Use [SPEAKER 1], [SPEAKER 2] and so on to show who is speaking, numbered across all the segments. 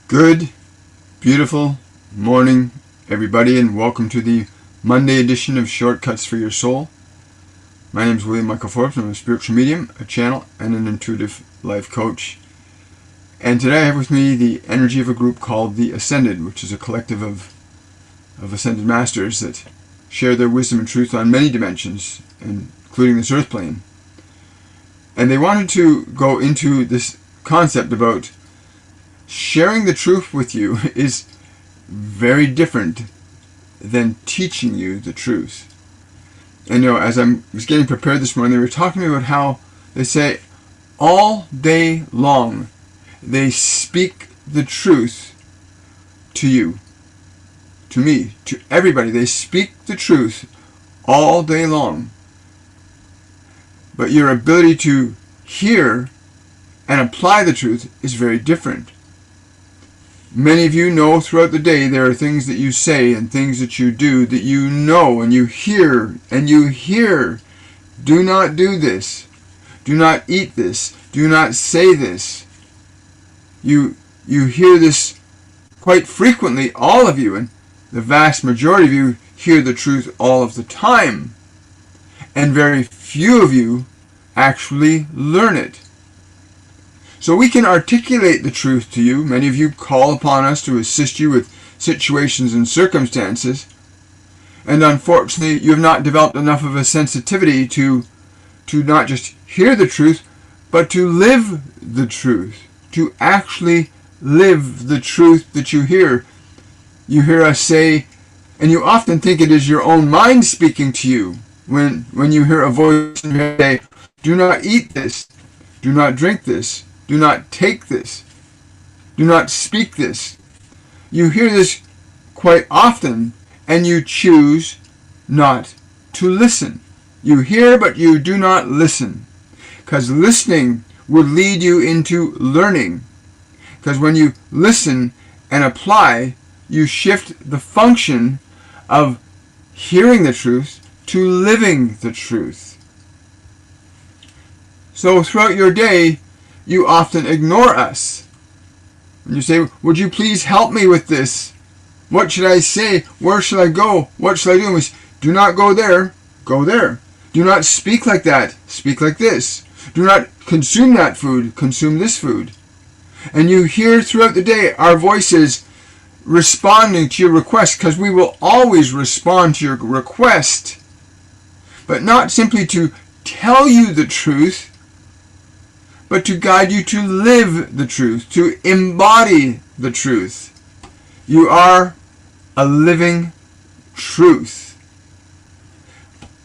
[SPEAKER 1] Good, beautiful morning, everybody, and welcome to the Monday edition of Shortcuts for Your Soul. My name is William Michael Forbes. I'm a spiritual medium, a channel, and an intuitive life coach. And today I have with me the energy of a group called the Ascended, which is a collective of Ascended Masters that share their wisdom and truth on many dimensions, including this earth plane. And they wanted to go into this concept about sharing the truth with you is very different than teaching you the truth. And as I was getting prepared this morning, they were talking to me about how they say all day long they speak the truth to you, to me, to everybody. They speak the truth all day long. But your ability to hear and apply the truth is very different. Many of you know throughout the day there are things that you say and things that you do that you know and you hear and you hear. Do not do this. Do not eat this. Do not say this. You hear this quite frequently, all of you, and the vast majority of you hear the truth all of the time. And very few of you actually learn it. So we can articulate the truth to you. Many of you call upon us to assist you with situations and circumstances. And unfortunately, you have not developed enough of a sensitivity to not just hear the truth, but to live the truth. To actually live the truth that you hear. You hear us say, and you often think it is your own mind speaking to you, when you hear a voice in your head say, do not eat this, do not drink this, do not take this, do not speak this. You hear this quite often, and you choose not to listen. You hear, but you do not listen. Because listening would lead you into learning. Because when you listen and apply, you shift the function of hearing the truth to living the truth. So throughout your day, you often ignore us. And you say, would you please help me with this? What should I say? Where should I go? What should I do? And we say, do not go there. Go there. Do not speak like that. Speak like this. Do not consume that food. Consume this food. And you hear throughout the day our voices responding to your request, because we will always respond to your request. But not simply to tell you the truth, but to guide you to live the truth, to embody the truth. You are a living truth.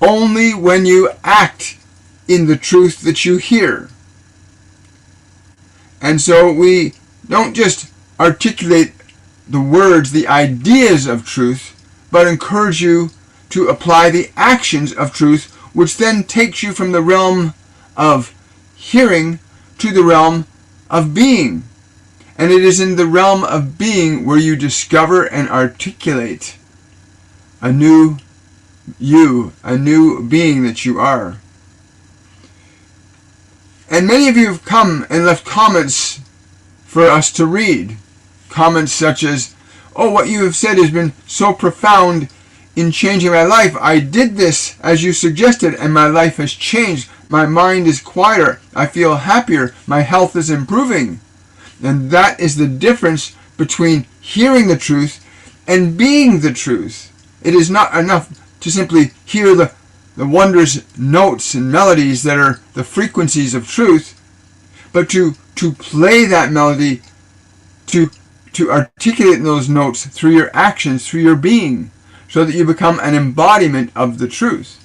[SPEAKER 1] Only when you act in the truth that you hear. And so we don't just articulate the words, the ideas of truth, but encourage you to apply the actions of truth, which then takes you from the realm of hearing to the realm of being. And it is in the realm of being where you discover and articulate a new you, a new being that you are. And many of you have come and left comments for us to read. Comments such as, oh, what you have said has been so profound in changing my life. I did this as you suggested and my life has changed. My mind is quieter. I feel happier. My health is improving. And that is the difference between hearing the truth and being the truth. It is not enough to simply hear the wondrous notes and melodies that are the frequencies of truth, but to play that melody, to articulate those notes through your actions, through your being, so that you become an embodiment of the truth.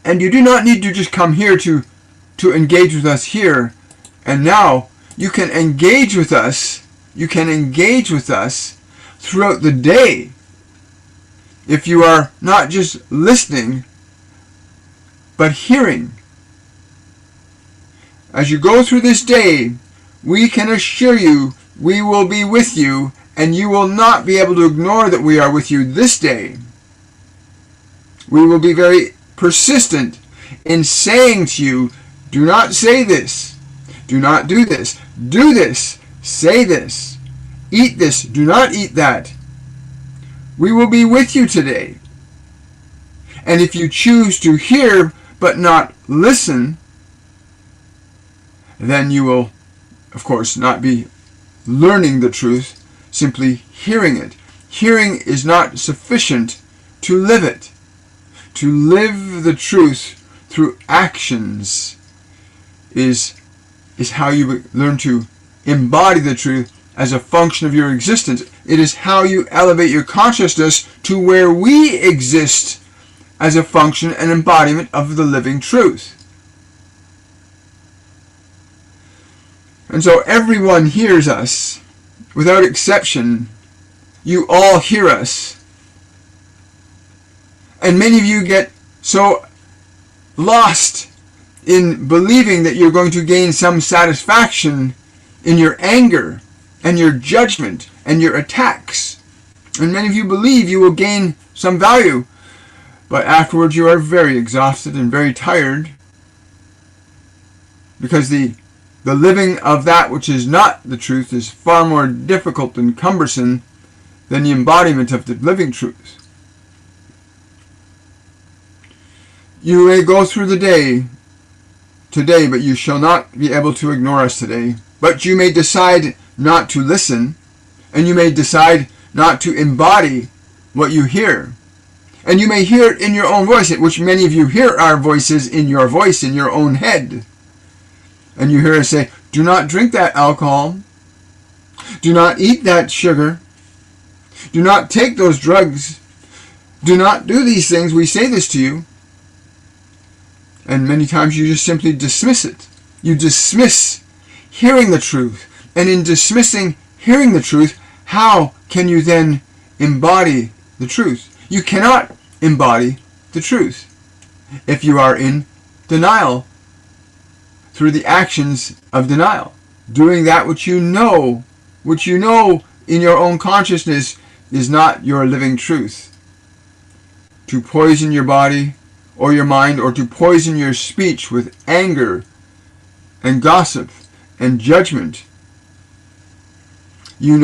[SPEAKER 1] And you do not need to just come here to engage with us here and now. You can engage with us. You can engage with us throughout the day. If you are not just listening, but hearing. As you go through this day, we can assure you we will be with you, and you will not be able to ignore that we are with you this day. We will be very persistent in saying to you, do not say this, do not do this, say this. Eat this, do not eat that. We will be with you today. And if you choose to hear but not listen, then you will, of course, not be learning the truth, simply hearing it. Hearing is not sufficient to live it. To live the truth through actions is how you learn to embody the truth as a function of your existence. It is how you elevate your consciousness to where we exist as a function and embodiment of the living truth. And so everyone hears us, without exception. You all hear us. And many of you get so lost in believing that you're going to gain some satisfaction in your anger and your judgment and your attacks. And many of you believe you will gain some value, but afterwards you are very exhausted and very tired, because the living of that which is not the truth is far more difficult and cumbersome than the embodiment of the living truth. You may go through the day today, but you shall not be able to ignore us today. But you may decide not to listen, and you may decide not to embody what you hear. And you may hear it in your own voice, which many of you hear our voices in your voice, in your own head. And you hear us say, do not drink that alcohol. Do not eat that sugar. Do not take those drugs. Do not do these things. We say this to you. And many times you just simply dismiss it. You dismiss hearing the truth. And in dismissing hearing the truth, how can you then embody the truth? You cannot embody the truth if you are in denial through the actions of denial. Doing that which you know in your own consciousness is not your living truth. To poison your body or your mind, or to poison your speech with anger and gossip and judgment. You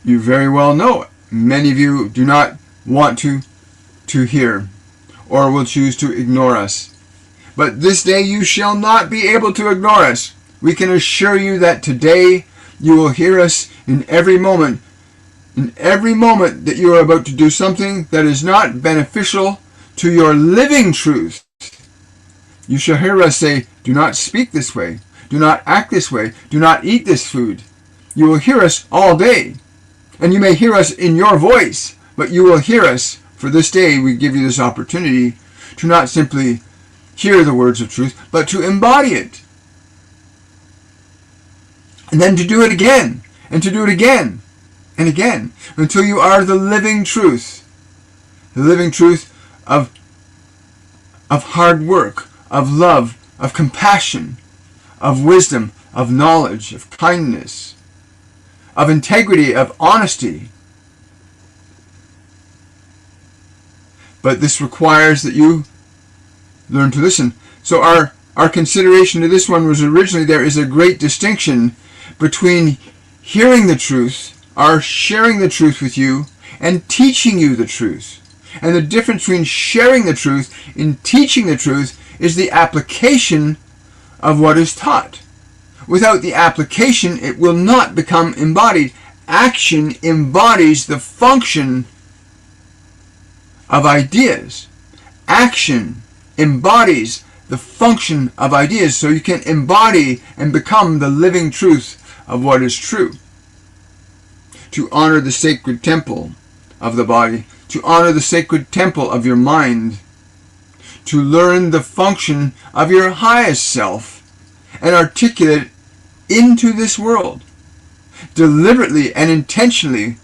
[SPEAKER 1] very well know it. Many of you do not want to hear, or will choose to ignore us. But this day you shall not be able to ignore us. We can assure you that today you will hear us in every moment. In every moment that you are about to do something that is not beneficial to your living truth, you shall hear us say, do not speak this way. Do not act this way. Do not eat this food. You will hear us all day. And you may hear us in your voice, but you will hear us. For this day we give you this opportunity to not simply hear the words of truth, but to embody it. And then to do it again, and to do it again, and again, until you are the living truth. The living truth of hard work, of love, of compassion, of wisdom, of knowledge, of kindness, of integrity, of honesty. But this requires that you learn to listen. So our consideration to this one was originally there is a great distinction between hearing the truth, our sharing the truth with you, and teaching you the truth. And the difference between sharing the truth and teaching the truth is the application of what is taught. Without the application, it will not become embodied. Action embodies the function of ideas. Action embodies the function of ideas, so you can embody and become the living truth of what is true. To honor the sacred temple of the body, to honor the sacred temple of your mind, to learn the function of your highest self and articulate it into this world, deliberately and intentionally.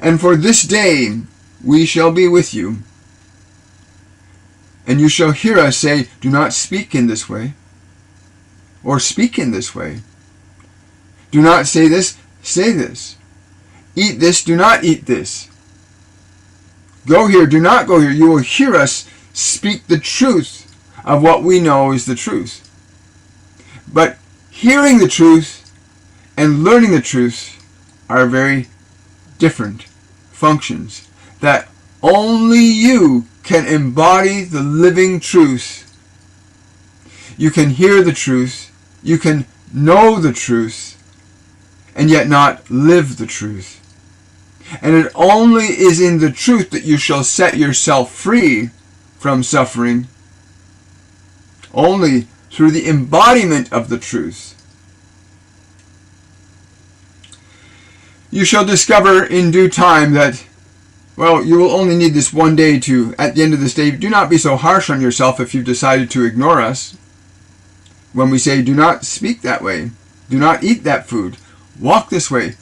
[SPEAKER 1] And for this day we shall be with you. And you shall hear us say, do not speak in this way, or speak in this way. Do not say this, say this. Eat this, do not eat this. Go here, do not go here. You will hear us speak the truth of what we know is the truth. But hearing the truth and learning the truth are very different functions, that only you can embody the living truth. You can hear the truth, you can know the truth, and yet not live the truth. And it only is in the truth that you shall set yourself free from suffering, only through the embodiment of the truth. You shall discover in due time that, well, you will only need this one day to, at the end of this day, do not be so harsh on yourself if you've decided to ignore us. When we say, do not speak that way, do not eat that food, walk this way,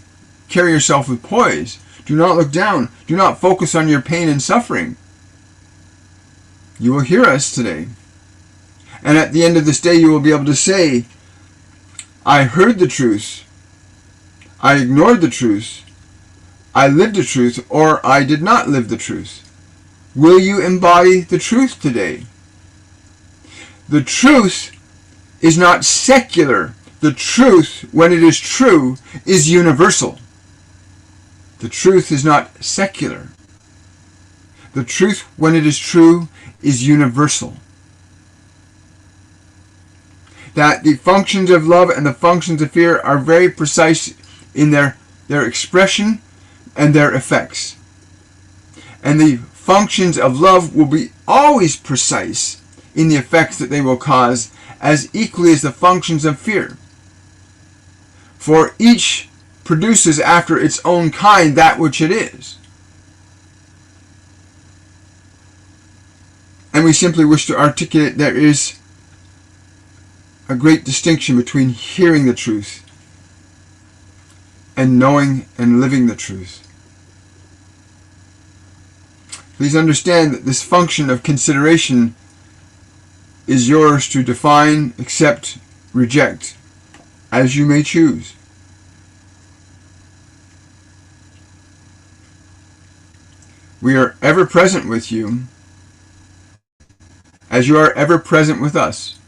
[SPEAKER 1] carry yourself with poise, do not look down, do not focus on your pain and suffering. You will hear us today. And at the end of this day, you will be able to say, I heard the truth, I ignored the truth, I lived the truth, or I did not live the truth. Will you embody the truth today? The truth is not secular. The truth, when it is true, is universal. The truth is not secular. The truth, when it is true, is universal. That the functions of love and the functions of fear are very precise in their expression and their effects. And the functions of love will be always precise in the effects that they will cause, as equally as the functions of fear. For each produces after its own kind that which it is. And we simply wish to articulate there is a great distinction between hearing the truth and knowing and living the truth. Please understand that this function of consideration is yours to define, accept, reject, as you may choose. We are ever present with you, as you are ever present with us.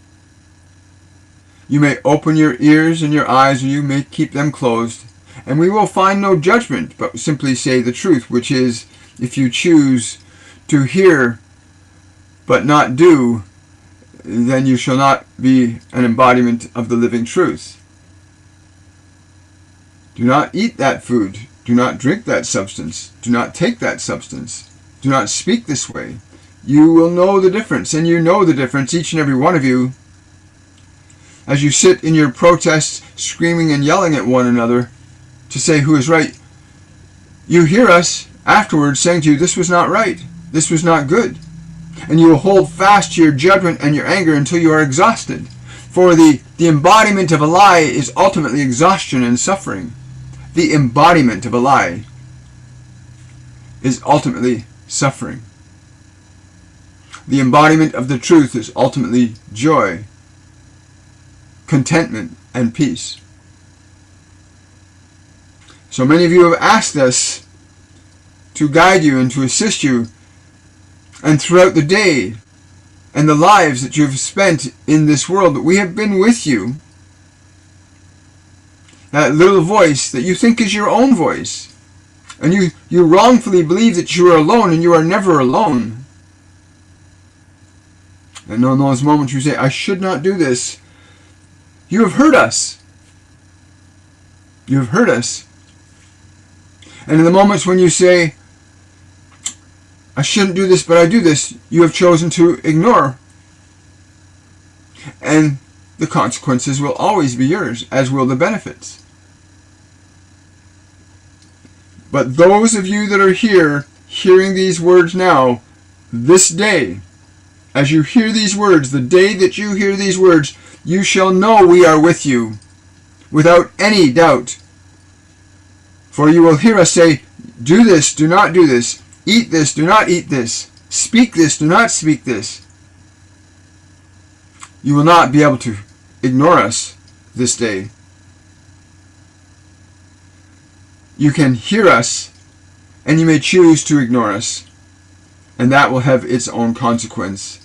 [SPEAKER 1] You may open your ears and your eyes, or you may keep them closed, and we will find no judgment, but simply say the truth, which is, if you choose to hear but not do, then you shall not be an embodiment of the living truth. Do not eat that food. Do not drink that substance. Do not take that substance. Do not speak this way. You will know the difference, and you know the difference, each and every one of you, as you sit in your protests, screaming and yelling at one another to say who is right. You hear us afterwards saying to you, this was not right. This was not good. And you will hold fast to your judgment and your anger until you are exhausted. For the embodiment of a lie is ultimately exhaustion and suffering. The embodiment of a lie is ultimately suffering. The embodiment of the truth is ultimately joy, contentment, and peace. So many of you have asked us to guide you and to assist you, and throughout the day and the lives that you have spent in this world, that we have been with you. That little voice that you think is your own voice, and you wrongfully believe that you are alone, and you are never alone. And in those moments you say, I should not do this, you have heard us. You have heard us. And in the moments when you say, I shouldn't do this, but I do this, you have chosen to ignore. And the consequences will always be yours, as will the benefits. But those of you that are here, hearing these words now, this day, as you hear these words, the day that you hear these words, you shall know we are with you, without any doubt. For you will hear us say, do this, do not do this. Eat this, do not eat this. Speak this, do not speak this. You will not be able to ignore us this day. You can hear us, and you may choose to ignore us, and that will have its own consequence.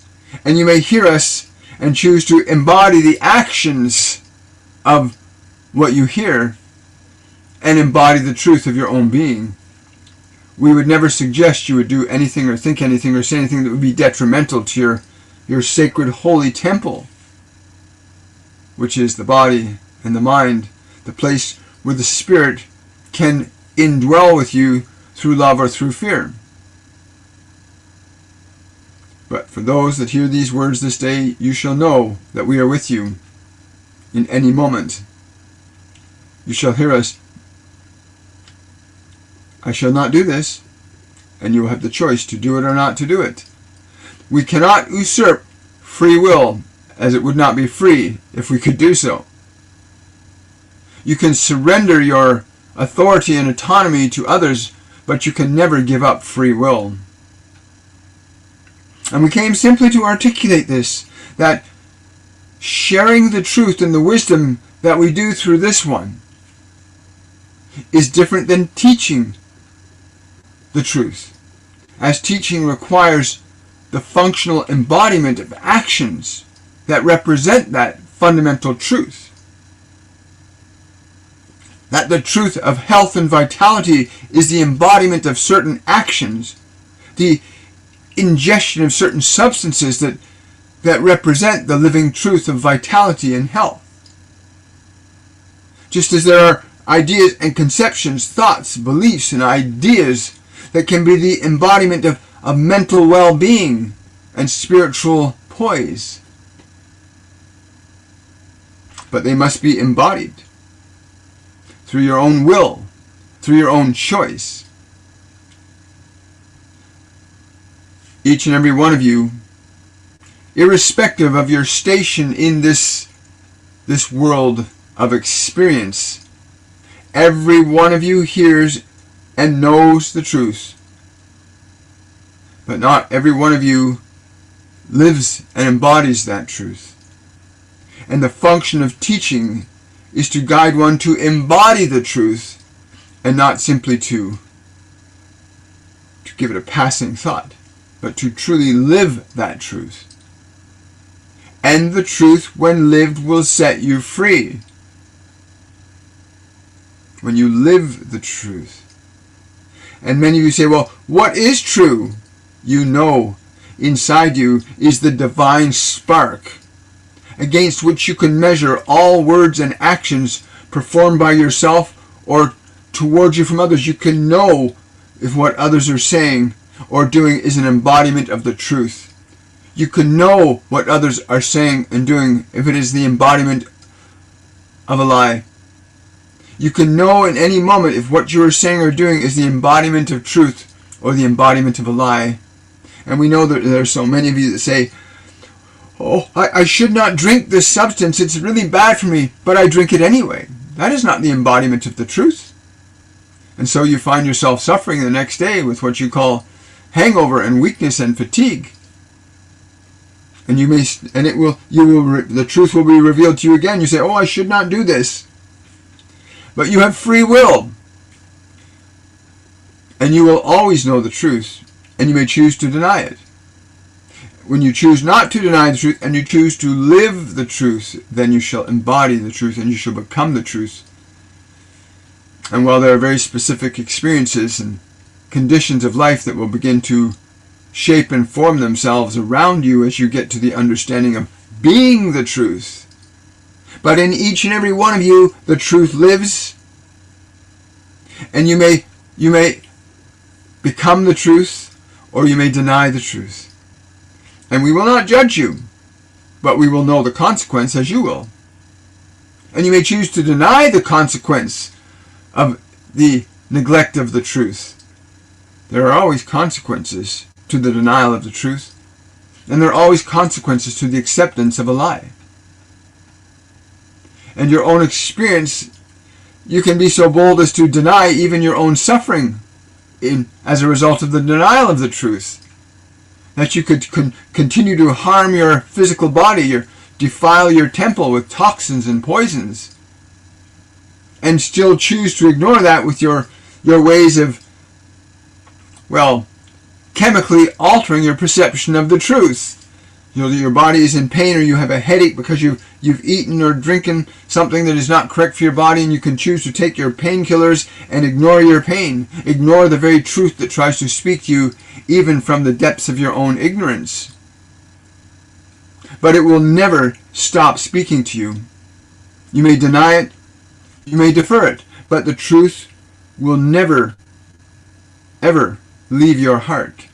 [SPEAKER 1] And you may hear us and choose to embody the actions of what you hear, and embody the truth of your own being, we would never suggest you would do anything or think anything or say anything that would be detrimental to your sacred holy temple, which is the body and the mind, the place where the Spirit can indwell with you through love or through fear. But for those that hear these words this day, you shall know that we are with you in any moment. You shall hear us, I shall not do this, and you will have the choice to do it or not to do it. We cannot usurp free will, as it would not be free if we could do so. You can surrender your authority and autonomy to others, but you can never give up free will. And we came simply to articulate this, that sharing the truth and the wisdom that we do through this one is different than teaching the truth, as teaching requires the functional embodiment of actions that represent that fundamental truth. That the truth of health and vitality is the embodiment of certain actions, the ingestion of certain substances that represent the living truth of vitality and health. Just as there are ideas and conceptions, thoughts, beliefs, and ideas that can be the embodiment of mental well-being and spiritual poise. But they must be embodied through your own will, through your own choice. Each and every one of you, irrespective of your station in this world of experience, every one of you hears and knows the truth. But not every one of you lives and embodies that truth. And the function of teaching is to guide one to embody the truth and not simply to give it a passing thought, but to truly live that truth. And the truth, when lived, will set you free. When you live the truth. And many of you say, well, what is true? You know, inside you is the divine spark, against which you can measure all words and actions performed by yourself or towards you from others. You can know if what others are saying or doing is an embodiment of the truth. You can know what others are saying and doing if it is the embodiment of a lie. You can know in any moment if what you are saying or doing is the embodiment of truth or the embodiment of a lie. And we know that there are so many of you that say, oh, I should not drink this substance, it's really bad for me, but I drink it anyway. That is not the embodiment of the truth. And so you find yourself suffering the next day with what you call hangover and weakness and fatigue. And the truth will be revealed to you again. You say, oh, I should not do this. But you have free will. And you will always know the truth, and you may choose to deny it. When you choose not to deny the truth and you choose to live the truth, then you shall embody the truth and you shall become the truth. And while there are very specific experiences and conditions of life that will begin to shape and form themselves around you as you get to the understanding of being the truth, but in each and every one of you, the truth lives, and you may become the truth, or you may deny the truth. And we will not judge you, but we will know the consequence as you will. And you may choose to deny the consequence of the neglect of the truth. There are always consequences to the denial of the truth, and there are always consequences to the acceptance of a lie. And your own experience, you can be so bold as to deny even your own suffering as a result of the denial of the truth, that you could continue to harm your physical body, defile your temple with toxins and poisons, and still choose to ignore that with your ways of, well, chemically altering your perception of the truth. that your body is in pain, or you have a headache because you've eaten or drinking something that is not correct for your body, and you can choose to take your painkillers and ignore your pain. Ignore the very truth that tries to speak to you, even from the depths of your own ignorance. But it will never stop speaking to you. You may deny it, you may defer it, but the truth will never, ever leave your heart.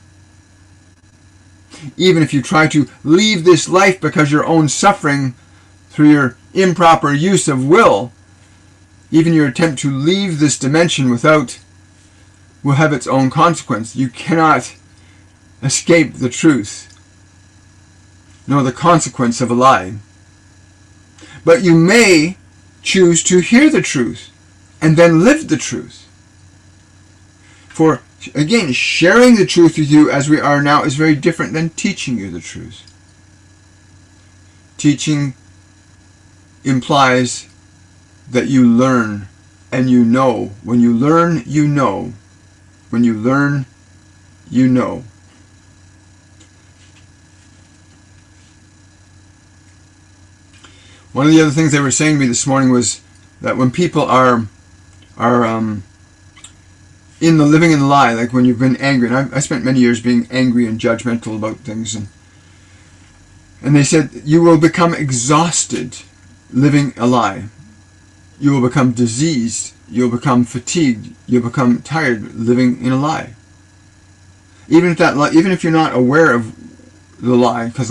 [SPEAKER 1] Even if you try to leave this life because your own suffering through your improper use of will, even your attempt to leave this dimension will have its own consequence. You cannot escape the truth, nor the consequence of a lie. But you may choose to hear the truth and then live the truth. For again, sharing the truth with you as we are now is very different than teaching you the truth. Teaching implies that you learn and you know. When you learn, you know. When you learn, you know. One of the other things they were saying to me this morning was that when people are in the living in the lie, like when you've been angry, and I spent many years being angry and judgmental about things, and they said you will become exhausted living a lie. You will become diseased. You'll become fatigued. You'll become tired living in a lie. Even if you're not aware of the lie, because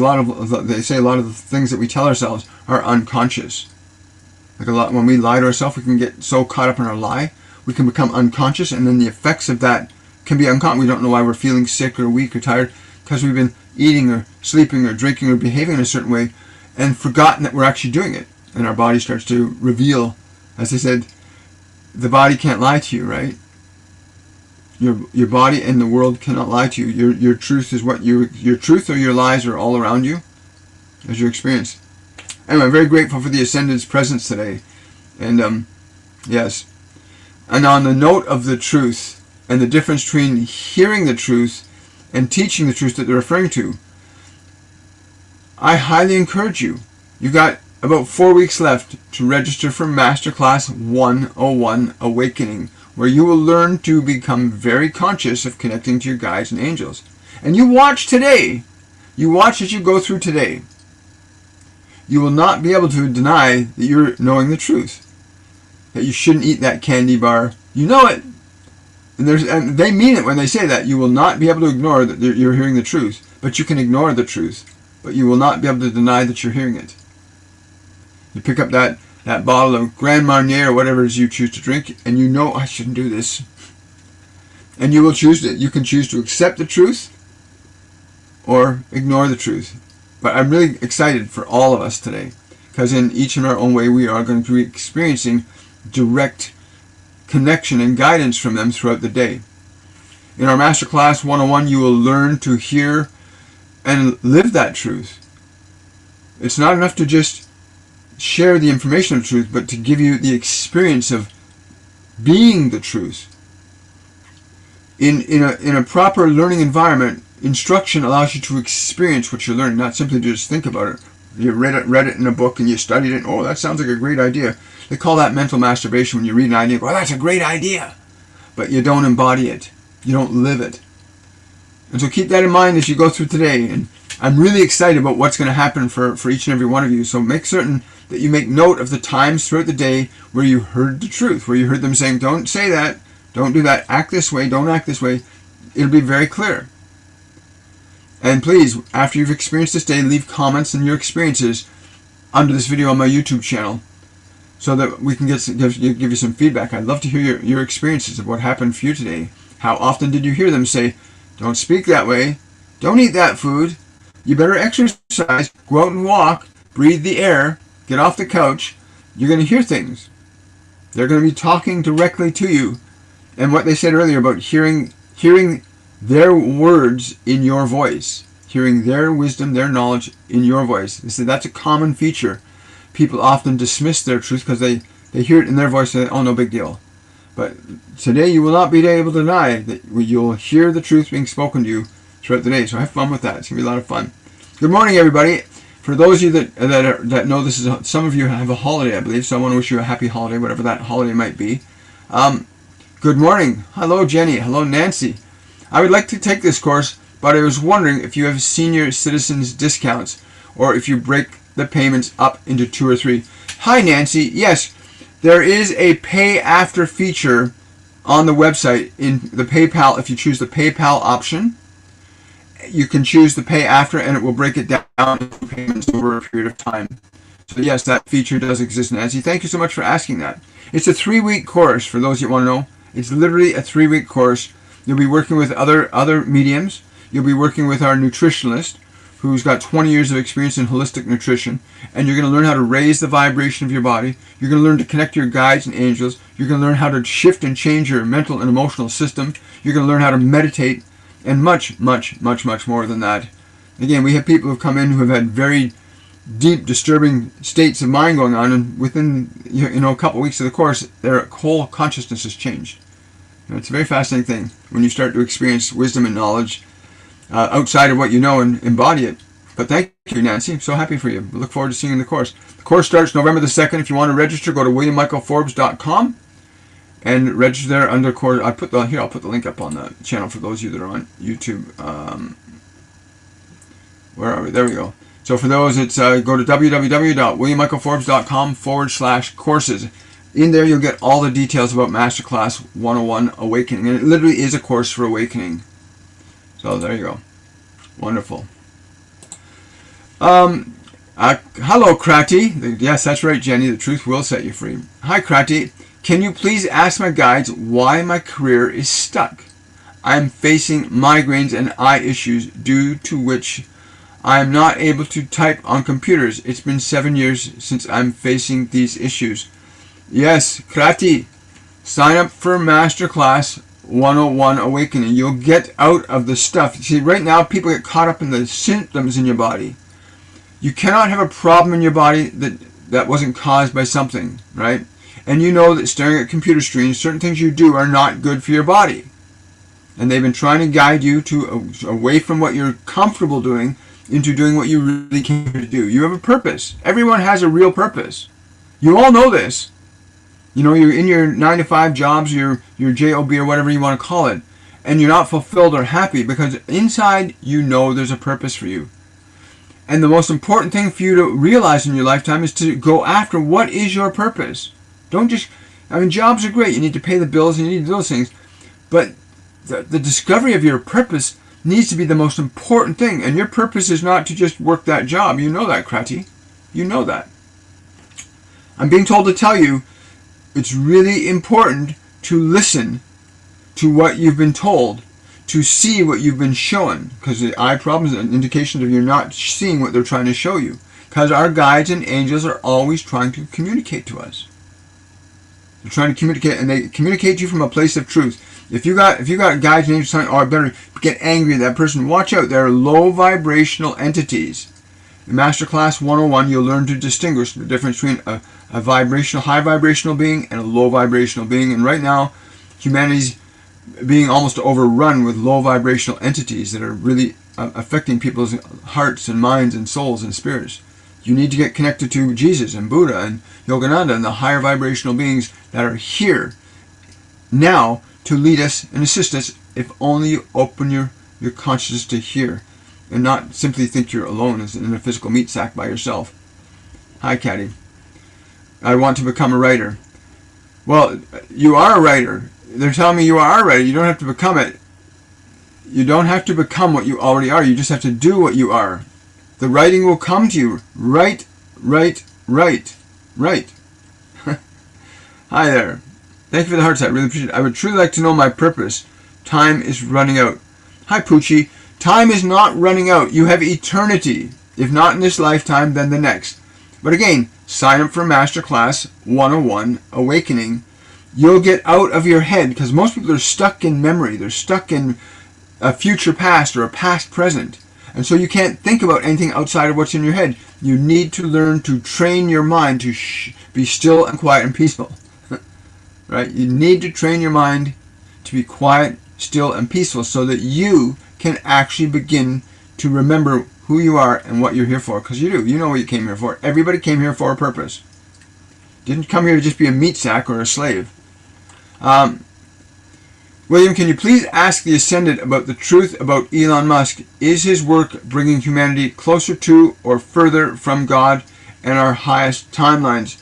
[SPEAKER 1] they say a lot of the things that we tell ourselves are unconscious. When we lie to ourselves, we can get so caught up in our lie, we can become unconscious, and then the effects of that can be unconscious. We don't know why we're feeling sick or weak or tired, because we've been eating or sleeping or drinking or behaving in a certain way and forgotten that we're actually doing it. And our body starts to reveal, as they said, the body can't lie to you, right? Your body and the world cannot lie to you. Your truth is what your truth or your lies are all around you as your experience. Anyway, I'm very grateful for the Ascended's presence today. And yes. And on the note of the truth and the difference between hearing the truth and teaching the truth that they're referring to, I highly encourage you. You've got about 4 weeks left to register for Masterclass 101 Awakening, where you will learn to become very conscious of connecting to your guides and angels. And you watch today. You watch as you go through today. You will not be able to deny that you're knowing the truth. That you shouldn't eat that candy bar. You know it. And they mean it when they say that. You will not be able to ignore that you're hearing the truth. But you can ignore the truth. But you will not be able to deny that you're hearing it. You pick up that bottle of Grand Marnier or whatever it is you choose to drink, and you know, I shouldn't do this. And you will choose it. You can choose to accept the truth or ignore the truth. But I'm really excited for all of us today, because in each in our own way we are going to be experiencing direct connection and guidance from them throughout the day. In our Masterclass 101, you will learn to hear and live that truth. It's not enough to just share the information of truth, but to give you the experience of being the truth. In a proper learning environment, instruction allows you to experience what you're learning, not simply to just think about it. You read it in a book and you studied it. Oh, that sounds like a great idea. They call that mental masturbation when you read an idea. Well, that's a great idea. But you don't embody it. You don't live it. And so keep that in mind as you go through today. And I'm really excited about what's going to happen for each and every one of you. So make certain that you make note of the times throughout the day where you heard the truth, where you heard them saying, don't say that, don't do that, act this way, don't act this way. It'll be very clear. And please, after you've experienced this day, leave comments and your experiences under this video on my YouTube channel so that we can give you some feedback. I'd love to hear your experiences of what happened for you today. How often did you hear them say, don't speak that way, don't eat that food, you better exercise, go out and walk, breathe the air, get off the couch. You're going to hear things. They're going to be talking directly to you. And what they said earlier about hearing their words in your voice, hearing their wisdom, their knowledge in your voice. They said that's a common feature. People often dismiss their truth because they hear it in their voice and say, oh, no big deal. But today you will not be able to deny that you'll hear the truth being spoken to you throughout the day. So have fun with that. It's going to be a lot of fun. Good morning, everybody. For those of you that know this is some of you have a holiday, I believe, so I want to wish you a happy holiday, whatever that holiday might be. Good morning. Hello, Jenny. Hello, Nancy. I would like to take this course, but I was wondering if you have senior citizens discounts or if you break the payments up into 2 or 3. Hi, Nancy. Yes, there is a pay after feature on the website in the PayPal. If you choose the PayPal option, you can choose the pay after and it will break it down into payments over a period of time. So yes, that feature does exist, Nancy. Thank you so much for asking that. It's a 3-week course for those that want to know. It's literally a 3-week course. You'll be working with other mediums. You'll be working with our nutritionist who's got 20 years of experience in holistic nutrition, and you're going to learn how to raise the vibration of your body. You're going to learn to connect to your guides and angels. You're going to learn how to shift and change your mental and emotional system. You're going to learn how to meditate, and much, much, much, much more than that. Again, we have people who've come in who have had very deep, disturbing states of mind going on, and within a couple of weeks of the course, their whole consciousness has changed. It's a very fascinating thing when you start to experience wisdom and knowledge outside of what you know and embody it. But thank you, Nancy. I'm so happy for you. We look forward to seeing you in the course. The course starts November the 2nd. If you want to register, go to williammichaelforbes.com and register there under course. I'll put the link up on the channel for those of you that are on YouTube. Where are we? There we go. So for those, it's go to www.williammichaelforbes.com/courses. In there, you'll get all the details about Masterclass 101 Awakening. And it literally is a course for awakening. So there you go. Wonderful. Hello, Krati. Yes, that's right, Jenny. The truth will set you free. Hi, Krati. Can you please ask my guides why my career is stuck? I am facing migraines and eye issues due to which I am not able to type on computers. It's been 7 years since I'm facing these issues. Yes, Krati, sign up for Masterclass 101 Awakening. You'll get out of the stuff. See, right now people get caught up in the symptoms in your body. You cannot have a problem in your body that wasn't caused by something, right? And you know that staring at computer screens, certain things you do are not good for your body. And they've been trying to guide you away from what you're comfortable doing into doing what you really came here to do. You have a purpose. Everyone has a real purpose. You all know this. You're in your 9-to-5 jobs, your job or whatever you want to call it, and you're not fulfilled or happy because inside you know there's a purpose for you. And the most important thing for you to realize in your lifetime is to go after what is your purpose. Don't just, jobs are great. You need to pay the bills and you need to do those things. But the discovery of your purpose needs to be the most important thing. And your purpose is not to just work that job. You know that, Krati. You know that. I'm being told to tell you it's really important to listen to what you've been told, to see what you've been shown, because the eye problem is an indication of you're not seeing what they're trying to show you, because our guides and angels are always trying to communicate to us. They're trying to communicate, and they communicate to you from a place of truth. If you got guides and angels telling, I better get angry at that person, watch out. They're low vibrational entities. In Masterclass 101, you'll learn to distinguish the difference between a high vibrational being and a low vibrational being. And right now, humanity's being almost overrun with low vibrational entities that are really affecting people's hearts and minds and souls and spirits. You need to get connected to Jesus and Buddha and Yogananda and the higher vibrational beings that are here now to lead us and assist us if only you open your consciousness to hear and not simply think you're alone in a physical meat sack by yourself. Hi, Caddy. I want to become a writer. Well, you are a writer. They're telling me you are a writer. You don't have to become it. You don't have to become what you already are. You just have to do what you are. The writing will come to you. Write. Hi there. Thank you for the hearts. I really appreciate it. I would truly like to know my purpose. Time is running out. Hi, Poochie. Time is not running out. You have eternity. If not in this lifetime, then the next. But again, sign up for Masterclass 101 Awakening. You'll get out of your head, because most people are stuck in memory. They're stuck in a future past or a past present. And so you can't think about anything outside of what's in your head. You need to learn to train your mind to be still and quiet and peaceful. Right? You need to train your mind to be quiet, still, and peaceful so that you can actually begin to remember who you are and what you're here for, because you do. You know what you came here for. Everybody came here for a purpose. Didn't come here to just be a meat sack or a slave. William, can you please ask the Ascended about the truth about Elon Musk? Is his work bringing humanity closer to or further from God and our highest timelines?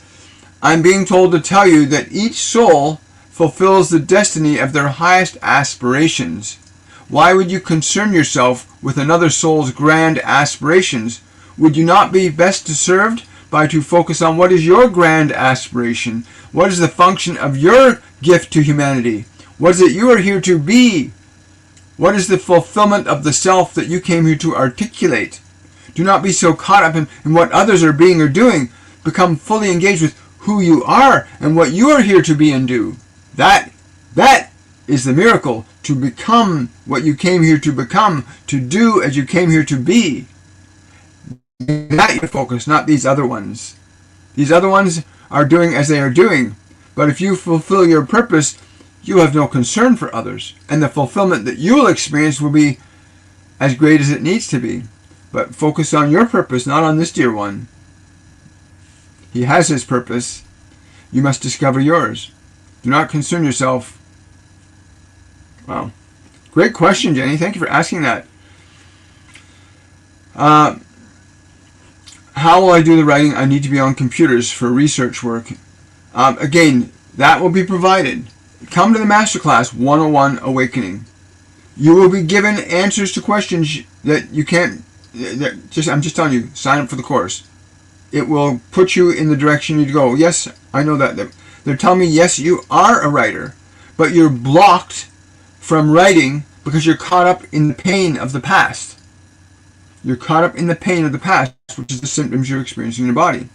[SPEAKER 1] I'm being told to tell you that each soul fulfills the destiny of their highest aspirations. Why would you concern yourself with another soul's grand aspirations? Would you not be best served by to focus on what is your grand aspiration? What is the function of your gift to humanity? What is it you are here to be? What is the fulfillment of the self that you came here to articulate? Do not be so caught up in what others are being or doing. Become fully engaged with who you are and what you are here to be and do. That is the miracle, to become what you came here to become, to do as you came here to be. That your focus, not these other ones. These other ones are doing as they are doing. But if you fulfill your purpose, you have no concern for others, and the fulfillment that you will experience will be as great as it needs to be. But focus on your purpose, not on this dear one. He has his purpose. You must discover yours. Do not concern yourself. Wow. Great question, Jenny. Thank you for asking that. How will I do the writing? I need to be on computers for research work. Again, that will be provided. Come to the Masterclass 101 Awakening. You will be given answers to questions that you can't... I'm just telling you, sign up for the course. It will put you in the direction you need to go. Yes, I know that. They're telling me, yes, you are a writer, but you're blocked from writing because you're caught up in the pain of the past. You're caught up in the pain of the past, which is the symptoms you're experiencing in your body.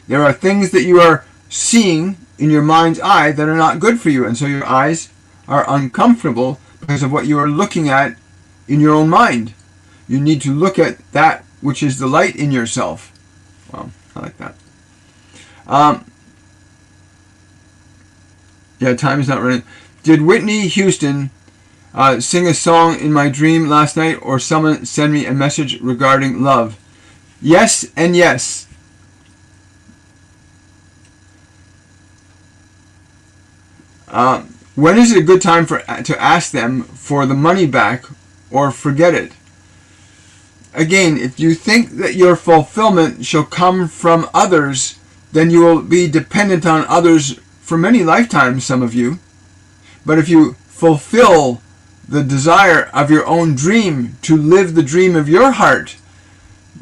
[SPEAKER 1] There are things that you are seeing in your mind's eye that are not good for you, and so your eyes are uncomfortable because of what you are looking at in your own mind. You need to look at that which is the light in yourself. Wow, I like that. Yeah, time is not running. Did Whitney Houston sing a song in my dream last night, or someone send me a message regarding love? Yes and yes. When is it a good time to ask them for the money back or forget it? Again, if you think that your fulfillment shall come from others, then you will be dependent on others for many lifetimes, some of you. But if you fulfill the desire of your own dream to live the dream of your heart,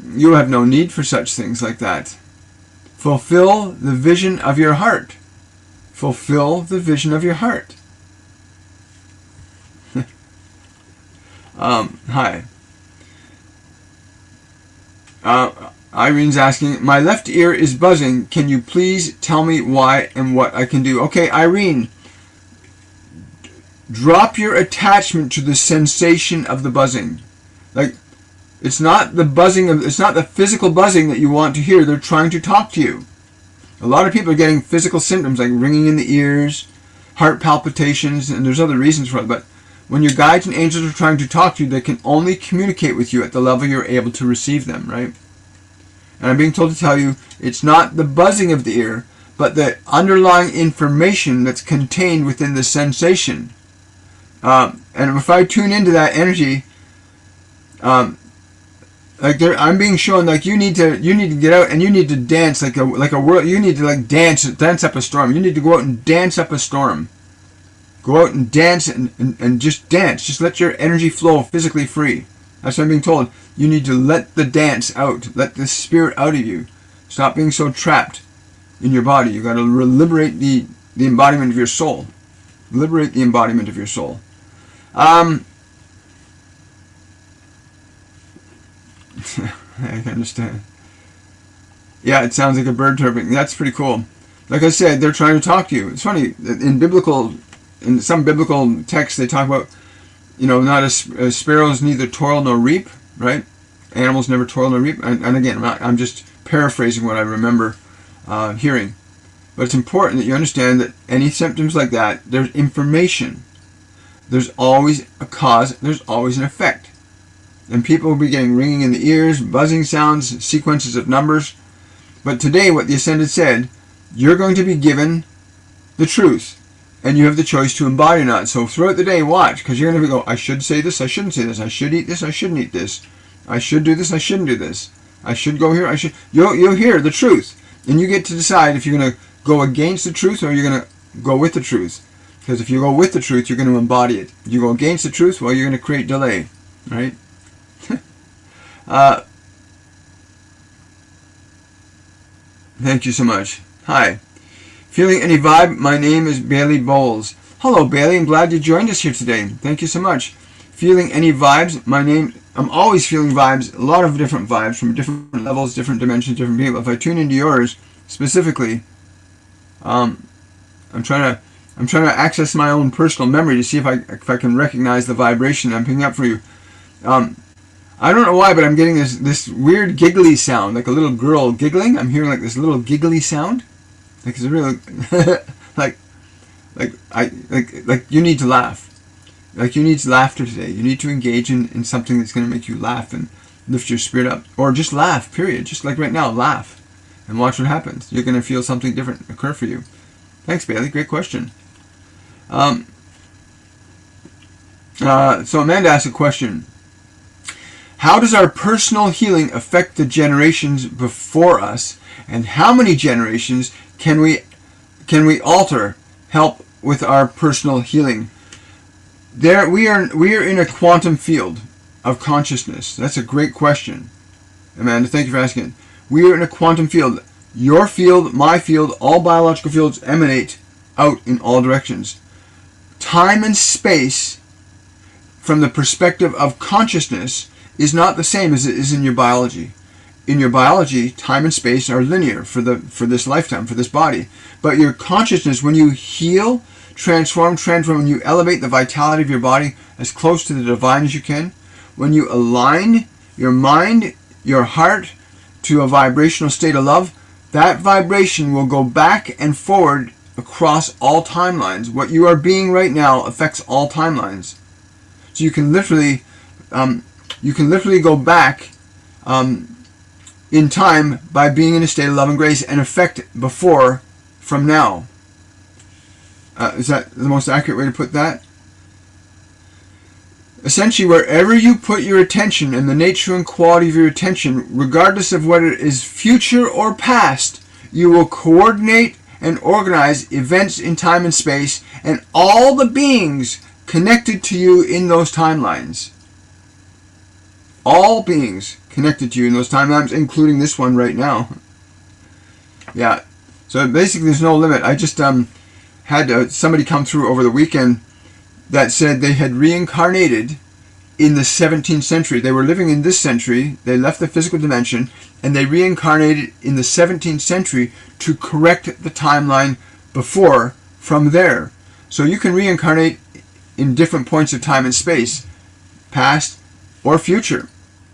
[SPEAKER 1] you have no need for such things like that. Fulfill the vision of your heart. Fulfill the vision of your heart. Hi. Irene's asking, my left ear is buzzing. Can you please tell me why and what I can do? Okay, Irene, drop your attachment to the sensation of the buzzing. Like, it's not the buzzing of, it's not the physical buzzing that you want to hear. They're trying to talk to you. A lot of people are getting physical symptoms like ringing in the ears, heart palpitations, and there's other reasons for it. But when your guides and angels are trying to talk to you, they can only communicate with you at the level you're able to receive them, right? And I'm being told to tell you, it's not the buzzing of the ear, but the underlying information that's contained within the sensation. And if I tune into that energy, like I'm being shown like you need to get out and you need to dance like a world. You need to like dance up a storm. You need to go out and dance up a storm. Go out and dance and just dance. Just let your energy flow physically free. That's what I'm being told. You need to let the dance out. Let the spirit out of you. Stop being so trapped in your body. You got to liberate the embodiment of your soul. Liberate the embodiment of your soul. I can understand. Yeah, it sounds like a bird chirping. That's pretty cool. Like I said, they're trying to talk to you. It's funny, in some biblical texts, they talk about, not as sparrows neither toil nor reap, right? Animals never toil nor reap. And again, I'm just paraphrasing what I remember hearing. But it's important that you understand that any symptoms like that, there's information. There's always a cause, there's always an effect. and people will be getting ringing in the ears, buzzing sounds, sequences of numbers. But today, what the Ascended said, you're going to be given the truth, and you have the choice to embody or not. So throughout the day, watch, because you're going to go, I should say this, I shouldn't say this, I should eat this, I shouldn't eat this, I should do this, I shouldn't do this, I should go here, I should. You'll hear the truth, and you get to decide if you're going to go against the truth or you're going to go with the truth. Because if you go with the truth, you're going to embody it. If you go against the truth, well, you're going to create delay, right? Thank you so much. Hi. Feeling any vibe? My name is Bailey Bowles. Hello, Bailey. I'm glad you joined us here today. Thank you so much. Feeling any vibes? I'm always feeling vibes, a lot of different vibes from different levels, different dimensions, different people. If I tune into yours specifically, I'm trying to access my own personal memory to see if I can recognize the vibration I'm picking up for you. I don't know why, but I'm getting this weird giggly sound, like a little girl giggling. I'm hearing like this little giggly sound, like it's really like you need to laugh, like you need laughter today. You need to engage in something that's going to make you laugh and lift your spirit up, or just laugh. Period. Just like right now, laugh, and watch what happens. You're going to feel something different occur for you. Thanks, Bailey. Great question. So Amanda asked a question. How does our personal healing affect the generations before us, and how many generations can we alter, help with our personal healing? We are in a quantum field of consciousness. That's a great question, Amanda. Thank you for asking. We are in a quantum field. Your field, my field, all biological fields emanate out in all directions. Time and space, from the perspective of consciousness, is not the same as it is in your biology. In your biology, time and space are linear for this lifetime, for this body. But your consciousness, when you heal, transform, when you elevate the vitality of your body as close to the divine as you can, when you align your mind, your heart to a vibrational state of love, that vibration will go back and forward across all timelines. What you are being right now affects all timelines. So you can literally go back in time by being in a state of love and grace and affect before from now. Is that the most accurate way to put that? Essentially, wherever you put your attention and the nature and quality of your attention, regardless of whether it is future or past, you will coordinate and organize events in time and space and all the beings connected to you in those timelines. All beings connected to you in those timelines, including this one right now. Yeah. So basically, there's no limit. I just had somebody come through over the weekend that said they had reincarnated in the 17th century. They were living in this century. They left the physical dimension, and they reincarnated in the 17th century to correct the timeline before from there. So you can reincarnate in different points of time and space, past or future.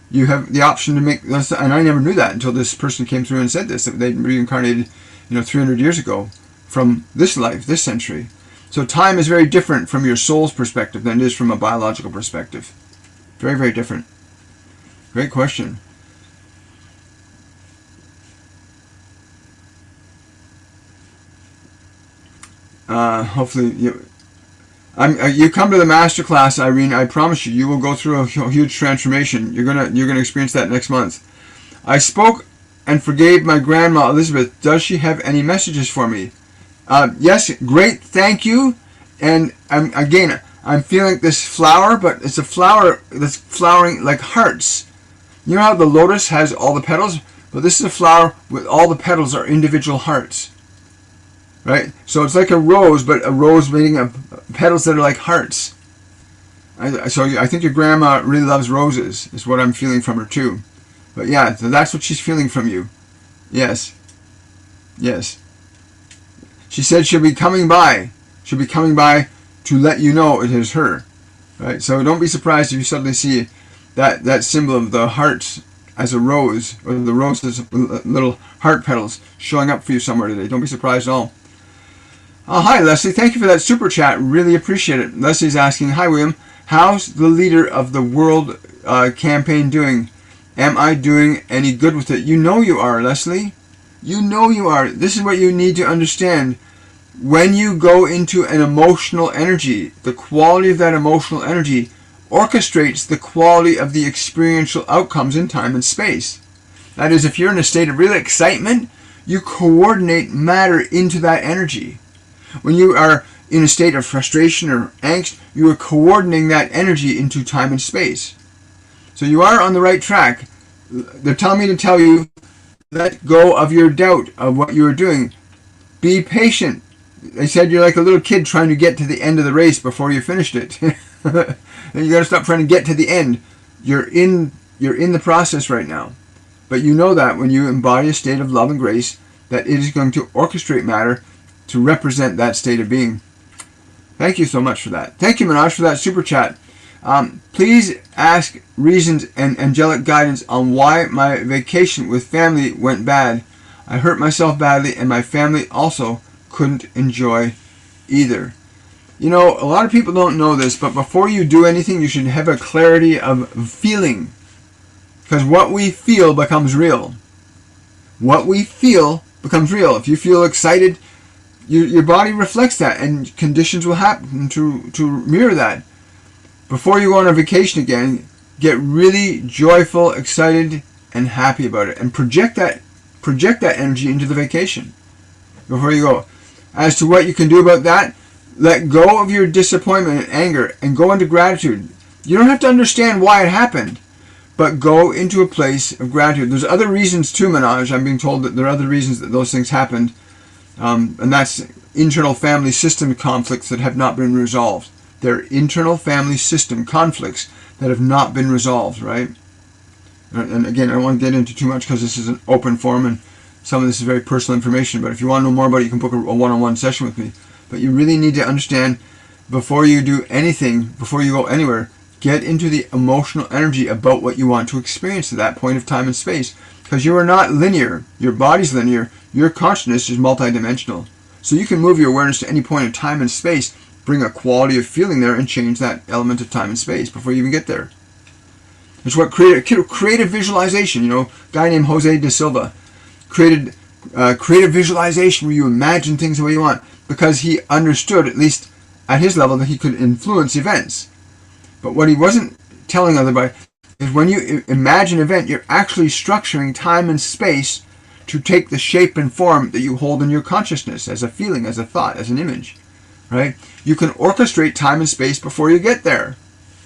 [SPEAKER 1] You have the option to make, and I never knew that until this person came through and said this, that they reincarnated 300 years ago from this life, this century. So time is very different from your soul's perspective than it is from a biological perspective. Very, very different. Great question. Hopefully you come to the master class, Irene. I promise you, you will go through a huge transformation. You're gonna experience that next month. I spoke and forgave my grandma Elizabeth. Does she have any messages for me? Yes, great, thank you. And I'm feeling this flower, but it's a flower that's flowering like hearts. You know how the lotus has all the petals? But this is a flower with all the petals are individual hearts. Right? So it's like a rose, but a rose making of petals that are like hearts. So I think your grandma really loves roses, is what I'm feeling from her too. But yeah, so that's what she's feeling from you. Yes. Yes. She said she'll be coming by. She'll be coming by to let you know it is her. Right? So don't be surprised if you suddenly see that symbol of the hearts as a rose, or the rose as little heart petals showing up for you somewhere today. Don't be surprised at all. Hi, Leslie. Thank you for that super chat. Really appreciate it. Leslie's asking, hi, William. How's the leader of the world campaign doing? Am I doing any good with it? You know you are, Leslie. You know you are. This is what you need to understand. When you go into an emotional energy, the quality of that emotional energy orchestrates the quality of the experiential outcomes in time and space. That is, if you're in a state of real excitement, you coordinate matter into that energy. When you are in a state of frustration or angst, you are coordinating that energy into time and space. So you are on the right track. They're telling me to tell you, let go of your doubt of what you are doing. Be patient. They said you're like a little kid trying to get to the end of the race before you finished it. And you got to stop trying to get to the end. You're in the process right now. But you know that when you embody a state of love and grace, that it is going to orchestrate matter to represent that state of being. Thank you so much for that. Thank you, Manoj, for that super chat. Please ask reasons and angelic guidance on why my vacation with family went bad. I hurt myself badly, and my family also couldn't enjoy either. You know, a lot of people don't know this, but before you do anything, you should have a clarity of feeling. Because what we feel becomes real. What we feel becomes real. If you feel excited, your body reflects that, and conditions will happen to mirror that. Before you go on a vacation again, get really joyful, excited, and happy about it, and project that energy into the vacation before you go. As to what you can do about that, let go of your disappointment and anger and go into gratitude. You don't have to understand why it happened, but go into a place of gratitude. There's other reasons too, Manoj. I'm being told that there are other reasons that those things happened, and that's internal family system conflicts that have not been resolved. They're internal family system conflicts that have not been resolved, right? And again, I don't want to get into too much because this is an open forum and some of this is very personal information, but if you want to know more about it, you can book a one-on-one session with me. But you really need to understand, before you do anything, before you go anywhere, get into the emotional energy about what you want to experience at that point of time and space. Because you are not linear. Your body's linear. Your consciousness is multidimensional. So you can move your awareness to any point of time and space, bring a quality of feeling there, and change that element of time and space before you even get there. It's what creative visualization. You know, a guy named Jose de Silva created creative visualization where you imagine things the way you want, because he understood, at least at his level, that he could influence events. But what he wasn't telling everybody is when you imagine an event, you're actually structuring time and space to take the shape and form that you hold in your consciousness as a feeling, as a thought, as an image. Right? You can orchestrate time and space before you get there.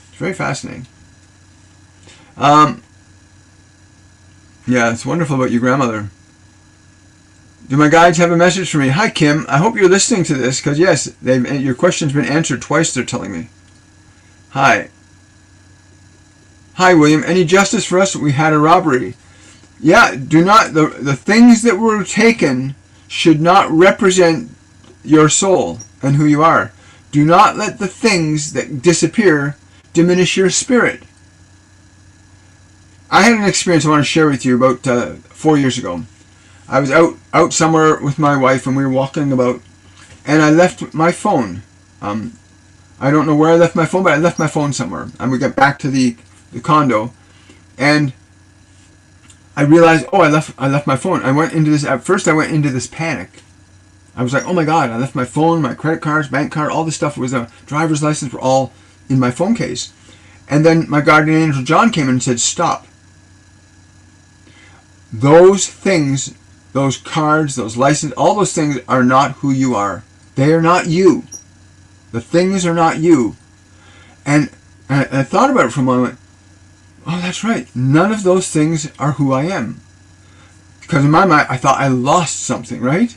[SPEAKER 1] It's very fascinating. Yeah, it's wonderful about your grandmother. Do my guides have a message for me? Hi, Kim. I hope you're listening to this, because yes, your question's been answered twice, they're telling me. Hi. Hi, William. Any justice for us? We had a robbery. Yeah, do not. The things that were taken should not represent your soul and who you are. Do not let the things that disappear diminish your spirit. I had an experience I want to share with you about 4 years ago. I was out somewhere with my wife, and we were walking about, and I left my phone. I don't know where I left my phone, but I left my phone somewhere. And we got back to the condo, and I realized, oh, I left my phone. At first I went into this panic. I was like, oh my God, I left my phone, my credit cards, bank card, all this stuff was a driver's license were all in my phone case. And then my guardian angel John came in and said, stop. Those things, those cards, those licenses, all those things are not who you are. They are not you. The things are not you. And I thought about it for a moment. Oh, that's right. None of those things are who I am. Because in my mind, I thought I lost something, right?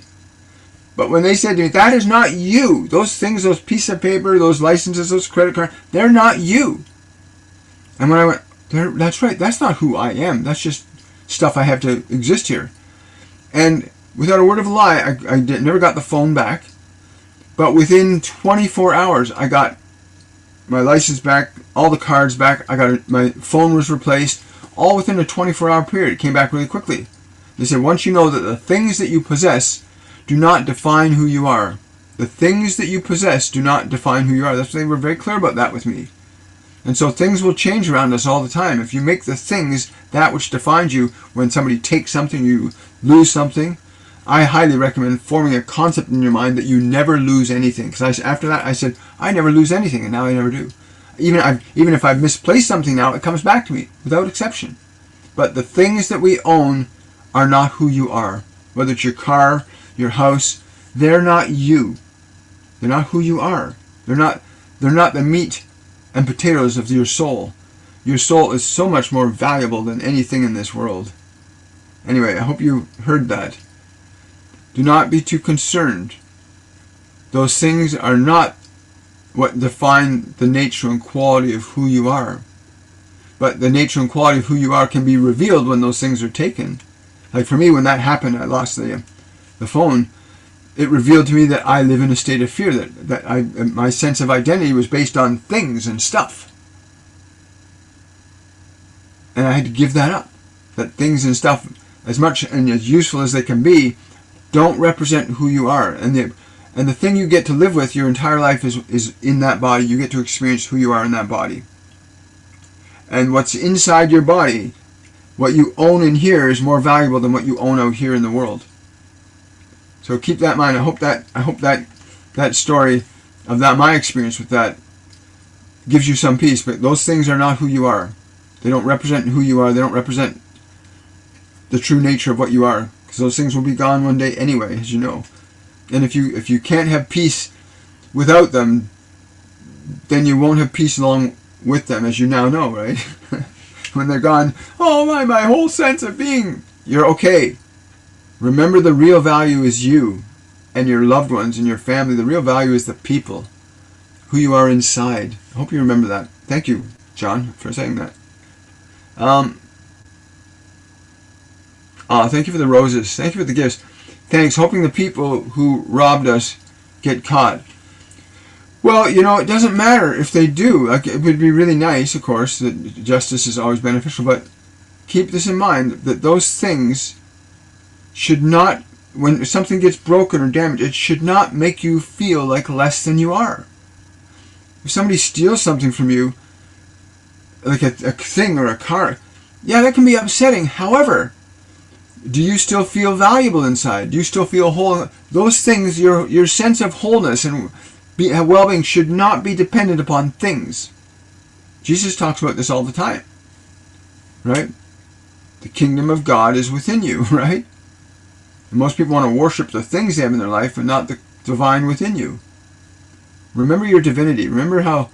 [SPEAKER 1] But when they said to me, that is not you. Those things, those pieces of paper, those licenses, those credit cards, they're not you. And when I went, that's right. That's not who I am. That's just stuff I have to exist here. And without a word of a lie, I never got the phone back. But within 24 hours, I got my license back, all the cards back. My phone was replaced, all within a 24-hour period. It came back really quickly. They said, once you know that the things that you possess do not define who you are. The things that you possess do not define who you are. They were very clear about that with me. And so things will change around us all the time. If you make the things that which defines you, when somebody takes something, you lose something, I highly recommend forming a concept in your mind that you never lose anything. Because after that, I said, I never lose anything, and now I never do. Even if I've misplaced something now, it comes back to me, without exception. But the things that we own are not who you are. Whether it's your car, your house, they're not you. They're not who you are. They're not the meat and potatoes of your soul. Your soul is so much more valuable than anything in this world. Anyway, I hope you heard that. Do not be too concerned. Those things are not what define the nature and quality of who you are. But the nature and quality of who you are can be revealed when those things are taken. Like for me, when that happened, I lost the phone. It revealed to me that I live in a state of fear, that my sense of identity was based on things and stuff. And I had to give that up. That things and stuff, as much and as useful as they can be, don't represent who you are. And the thing you get to live with your entire life is in that body. You get to experience who you are in that body. And what's inside your body, what you own in here, is more valuable than what you own out here in the world. So keep that in mind. I hope that story of my experience with that gives you some peace. But those things are not who you are. They don't represent who you are. They don't represent the true nature of what you are. Because those things will be gone one day anyway, as you know. And if you can't have peace without them, then you won't have peace along with them, as you now know, right? When they're gone, oh my whole sense of being, you're okay. Remember, the real value is you and your loved ones and your family. The real value is the people, who you are inside. I hope you remember that. Thank you, John, for saying that. Thank you for the roses. Thank you for the gifts. Thanks. Hoping the people who robbed us get caught. Well, it doesn't matter if they do. Like, it would be really nice, of course, that justice is always beneficial, but keep this in mind, that those things should not, when something gets broken or damaged, it should not make you feel like less than you are. If somebody steals something from you, like a thing or a car, yeah, that can be upsetting. However, do you still feel valuable inside? Do you still feel whole? Those things, your sense of wholeness and well-being should not be dependent upon things. Jesus talks about this all the time, right? The kingdom of God is within you, right? And most people want to worship the things they have in their life and not the divine within you. Remember your divinity. Remember how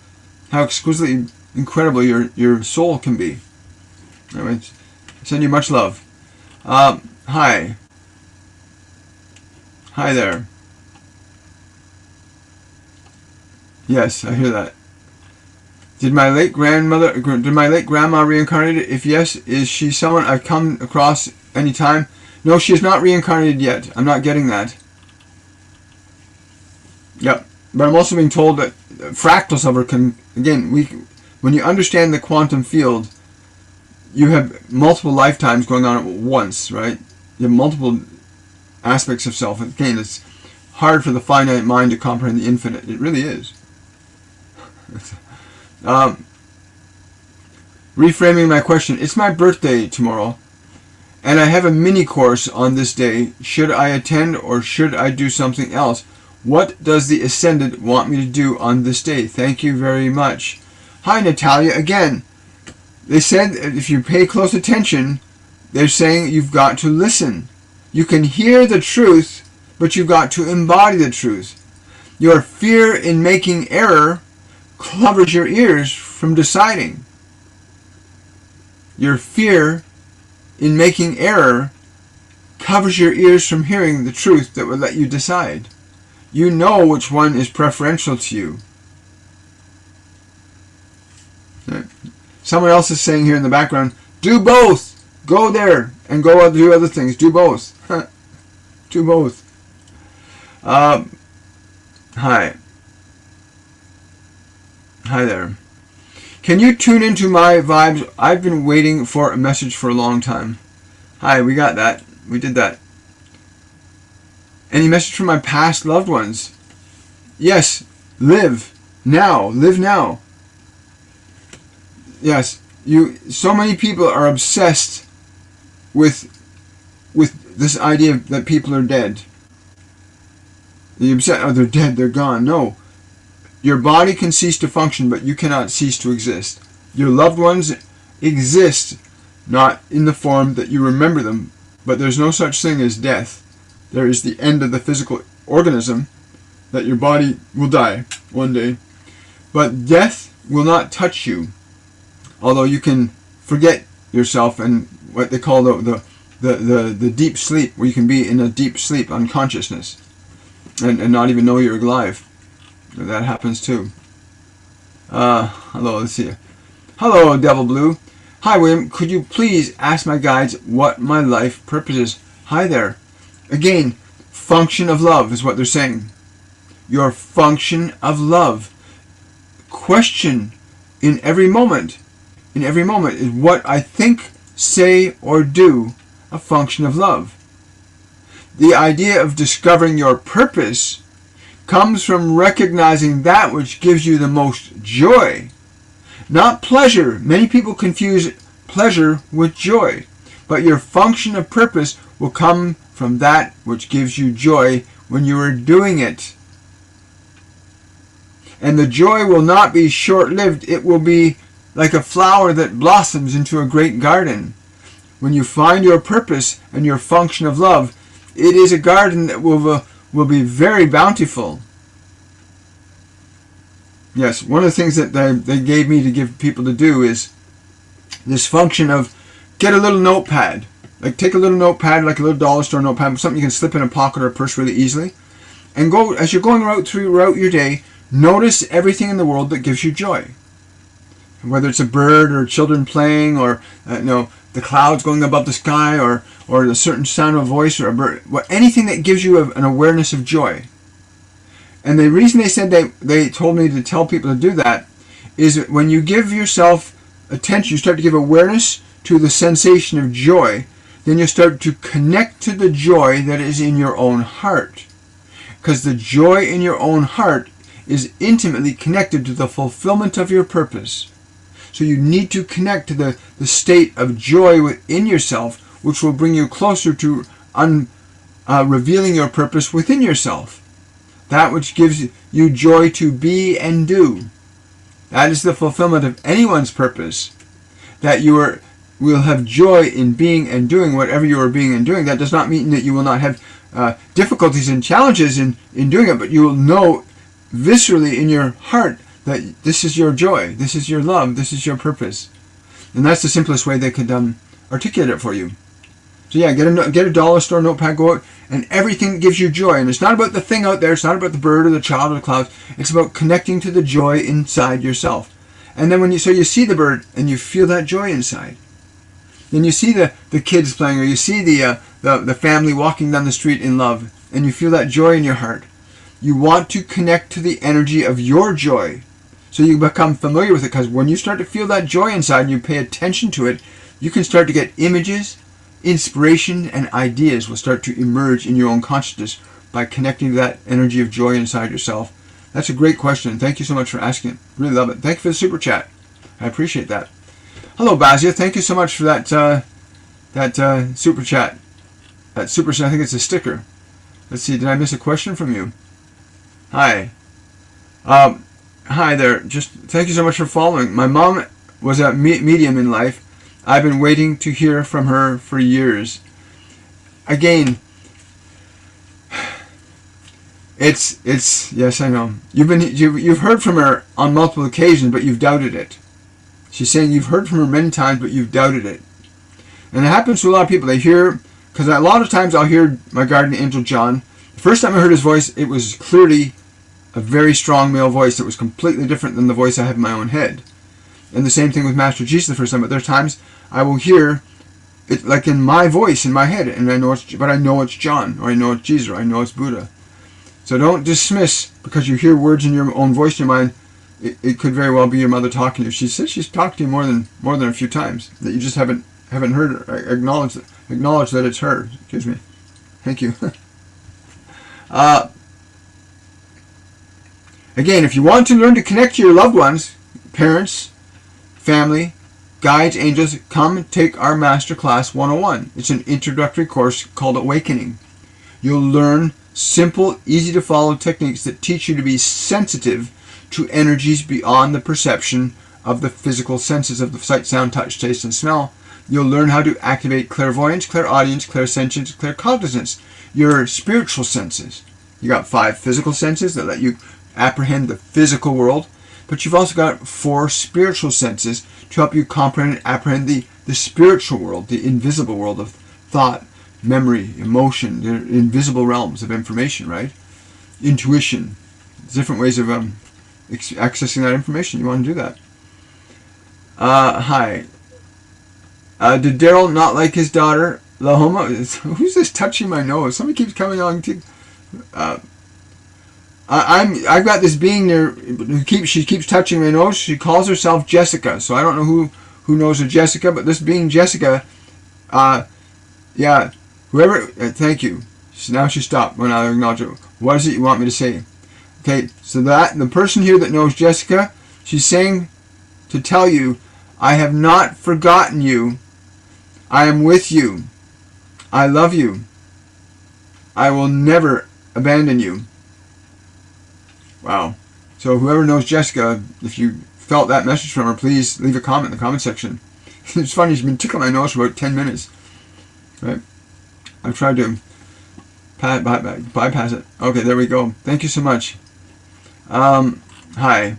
[SPEAKER 1] exquisitely incredible your soul can be. All right. I send you much love. Hi. Hi there. Yes, I hear that. Did my late grandma reincarnate? If yes, is she someone I've come across any time? No, she is not reincarnated yet. I'm not getting that. Yep. But I'm also being told that fractals of her can, again, when you understand the quantum field, you have multiple lifetimes going on at once, right? You have multiple aspects of self. Again, it's hard for the finite mind to comprehend the infinite. It really is. Reframing my question. It's my birthday tomorrow, and I have a mini course on this day. Should I attend or should I do something else? What does the Ascendant want me to do on this day? Thank you very much. Hi, Natalia. Again, they said if you pay close attention, they're saying you've got to listen. You can hear the truth, but you've got to embody the truth. Your fear in making error covers your ears from deciding. Your fear in making error covers your ears from hearing the truth that would let you decide. You know which one is preferential to you. Someone else is saying here in the background, do both. Go there and go do other things. Do both. Do both. Hi. Hi there. Can you tune into my vibes? I've been waiting for a message for a long time. Hi, we got that. We did that. Any message from my past loved ones? Yes. Live now. Live now. Yes, so many people are obsessed with this idea that people are dead. They're upset, oh, they're dead, they're gone. No. Your body can cease to function, but you cannot cease to exist. Your loved ones exist, not in the form that you remember them, but there's no such thing as death. There is the end of the physical organism, that your body will die one day. But death will not touch you, although you can forget yourself and what they call the deep sleep, where you can be in a deep sleep, unconsciousness, and not even know you're alive. That happens too. Hello, let's see. Hello, Devil Blue. Hi, William. Could you please ask my guides what my life purpose is? Hi there. Again, function of love is what they're saying. Your function of love. Question in every moment. In every moment is what I think, say, or do a function of love. The idea of discovering your purpose comes from recognizing that which gives you the most joy, not pleasure. Many people confuse pleasure with joy, but your function of purpose will come from that which gives you joy when you are doing it. And the joy will not be short-lived. It will be like a flower that blossoms into a great garden. When you find your purpose and your function of love, it is a garden that will be very bountiful. Yes, one of the things that they gave me to give people to do is this function of get a little notepad. Like take a little notepad, like a little dollar store notepad, something you can slip in a pocket or a purse really easily. And go, as you're going throughout your day, notice everything in the world that gives you joy. Whether it's a bird or children playing or the clouds going above the sky or a certain sound of a voice or a bird, anything that gives you an awareness of joy. And the reason they said they told me to tell people to do that is that when you give yourself attention, you start to give awareness to the sensation of joy, then you start to connect to the joy that is in your own heart. Because the joy in your own heart is intimately connected to the fulfillment of your purpose. So you need to connect to the state of joy within yourself, which will bring you closer to revealing your purpose within yourself. That which gives you joy to be and do. That is the fulfillment of anyone's purpose. That you will have joy in being and doing whatever you are being and doing. That does not mean that you will not have difficulties and challenges in doing it, but you will know viscerally in your heart that this is your joy, this is your love, this is your purpose. And that's the simplest way they could articulate it for you. So yeah, get a dollar store notepad, go out, and everything that gives you joy. And it's not about the thing out there, it's not about the bird or the child or the clouds, it's about connecting to the joy inside yourself. And then you see the bird and you feel that joy inside. Then you see the kids playing, or you see the family walking down the street in love, and you feel that joy in your heart. You want to connect to the energy of your joy. So you become familiar with it, because when you start to feel that joy inside and you pay attention to it, you can start to get images, inspiration, and ideas will start to emerge in your own consciousness by connecting to that energy of joy inside yourself. That's a great question. Thank you so much for asking it. Really love it. Thank you for the super chat. I appreciate that. Hello, Bazia. Thank you so much for that super chat. That super chat, I think it's a sticker. Let's see, did I miss a question from you? Hi. Hi there. Just thank you so much for following. My mom was a medium in life. I've been waiting to hear from her for years. Again, it's yes, I know. You've heard from her on multiple occasions, but you've doubted it. She's saying you've heard from her many times, but you've doubted it. And it happens to a lot of people. They hear, because a lot of times I'll hear my guardian angel John. The first time I heard his voice, it was clearly a very strong male voice that was completely different than the voice I have in my own head. And the same thing with Master Jesus the first time. But there are times I will hear it like in my voice, in my head, and I know it's John, or I know it's Jesus, or I know it's Buddha. So don't dismiss because you hear words in your own voice in your mind. It could very well be your mother talking to you. She says she's talked to you more than a few times, that you just haven't heard her. Acknowledge that it's her. Excuse me. Thank you. Again, if you want to learn to connect to your loved ones, parents, family, guides, angels, come take our Masterclass 101. It's an introductory course called Awakening. You'll learn simple, easy to follow techniques that teach you to be sensitive to energies beyond the perception of the physical senses of the sight, sound, touch, taste, and smell. You'll learn how to activate clairvoyance, clairaudience, clairsentience, claircognizance, your spiritual senses. You got 5 physical senses that let you apprehend the physical world, but you've also got 4 spiritual senses to help you comprehend and apprehend the spiritual world, the invisible world of thought, memory, emotion, the invisible realms of information, right? Intuition, different ways of accessing that information. You want to do that. Hi. Did Daryl not like his daughter, Lahoma? Who's this touching my nose? Somebody keeps coming on. I've got this being there who keeps touching my nose. She calls herself Jessica. So I don't know who knows her Jessica, but this being Jessica, yeah, whoever. Thank you. So now she stopped when I acknowledge it. What is it you want me to say? Okay, so that the person here that knows Jessica, she's saying to tell you, I have not forgotten you. I am with you. I love you. I will never abandon you. Wow. So whoever knows Jessica, if you felt that message from her, please leave a comment in the comment section. It's funny, she's been tickling my nose for about 10 minutes. Right? I've tried to bypass it. Okay, there we go. Thank you so much. Hi.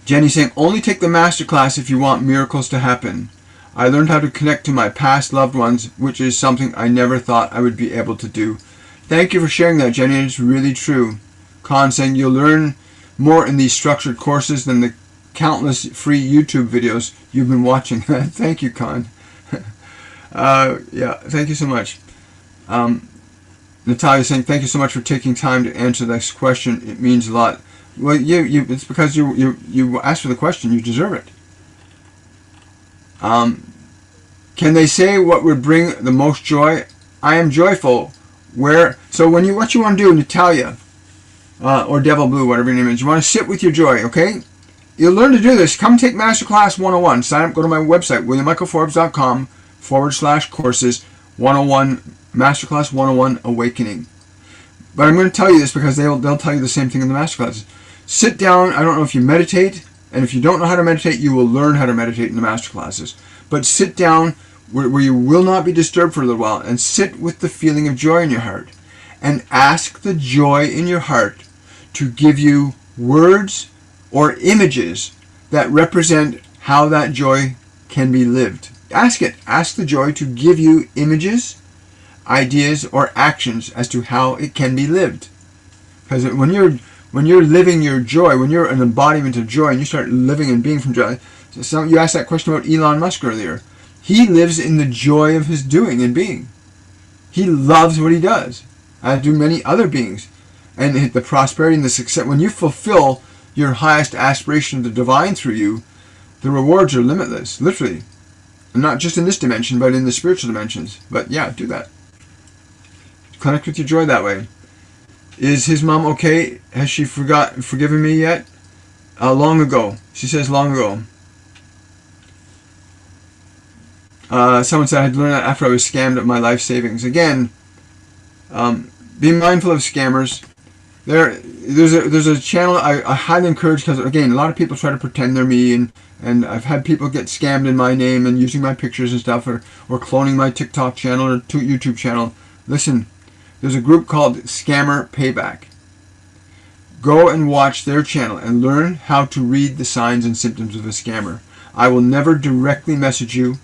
[SPEAKER 1] Jenny saying, only take the masterclass if you want miracles to happen. I learned how to connect to my past loved ones, which is something I never thought I would be able to do. Thank you for sharing that, Jenny. It's really true. Con saying, you'll learn more in these structured courses than the countless free YouTube videos you've been watching. Thank you, Con. Yeah, thank you so much. Natalia saying, thank you so much for taking time to answer this question. It means a lot. Well, it's because you asked for the question. You deserve it. Can they say what would bring the most joy? I am joyful. So what you want to do, Natalia, or Devil Blue, whatever your name is, you want to sit with your joy, okay? You'll learn to do this. Come take Masterclass 101. Sign up, go to my website, williammichaelforbes.com/courses 101, Masterclass 101 Awakening. But I'm going to tell you this because they'll tell you the same thing in the Masterclasses. Sit down. I don't know if you meditate, and if you don't know how to meditate, you will learn how to meditate in the Masterclasses. But sit down where you will not be disturbed for a little while, and sit with the feeling of joy in your heart, and ask the joy in your heart to give you words or images that represent how that joy can be lived. Ask it. Ask the joy to give you images, ideas, or actions as to how it can be lived. Because when you're living your joy, when you're an embodiment of joy, and you start living and being from joy. So you asked that question about Elon Musk earlier. He lives in the joy of his doing and being. He loves what he does, as do many other beings. And the prosperity and the success, when you fulfill your highest aspiration of the divine through you, the rewards are limitless, literally. And not just in this dimension, but in the spiritual dimensions. But yeah, do that. Connect with your joy that way. Is his mom okay? Has she forgiven me yet? Long ago. She says long ago. Someone said I had learned that after I was scammed of my life savings. Again, be mindful of scammers. There's a channel I highly encourage, because again, a lot of people try to pretend they're me, and I've had people get scammed in my name and using my pictures and stuff, or cloning my TikTok channel or YouTube channel. Listen, there's a group called Scammer Payback. Go and watch their channel and learn how to read the signs and symptoms of a scammer. I will never directly message you.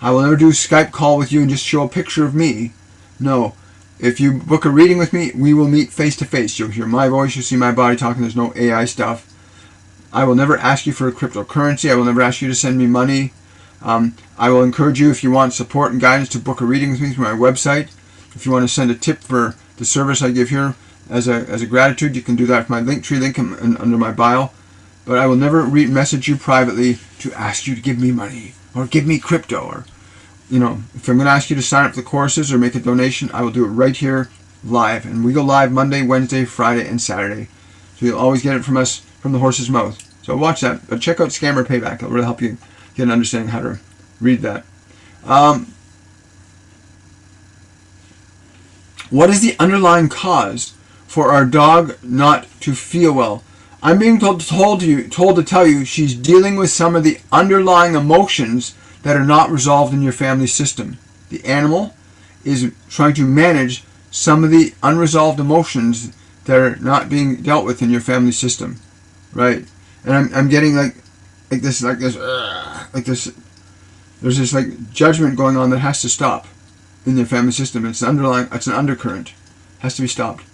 [SPEAKER 1] I will never do a Skype call with you and just show a picture of me. No. If you book a reading with me, we will meet face to face. You'll hear my voice, you'll see my body talking, there's no AI stuff. I will never ask you for a cryptocurrency. I will never ask you to send me money. I will encourage you, if you want support and guidance, to book a reading with me through my website. If you want to send a tip for the service I give here as a gratitude, you can do that with my Linktree link under my bio. But I will never message you privately to ask you to give me money or give me crypto, or if I'm going to ask you to sign up for the courses or make a donation, I will do it right here live. And we go live Monday, Wednesday, Friday, and Saturday. So you'll always get it from us from the horse's mouth. So watch that. But check out Scammer Payback. It'll really help you get an understanding how to read that. What is the underlying cause for our dog not to feel well? I'm being told to tell you she's dealing with some of the underlying emotions that are not resolved in your family system. The animal is trying to manage some of the unresolved emotions that are not being dealt with in your family system, right? And I'm getting like this. There's this like judgment going on that has to stop in their family system. It's an undercurrent, has to be stopped.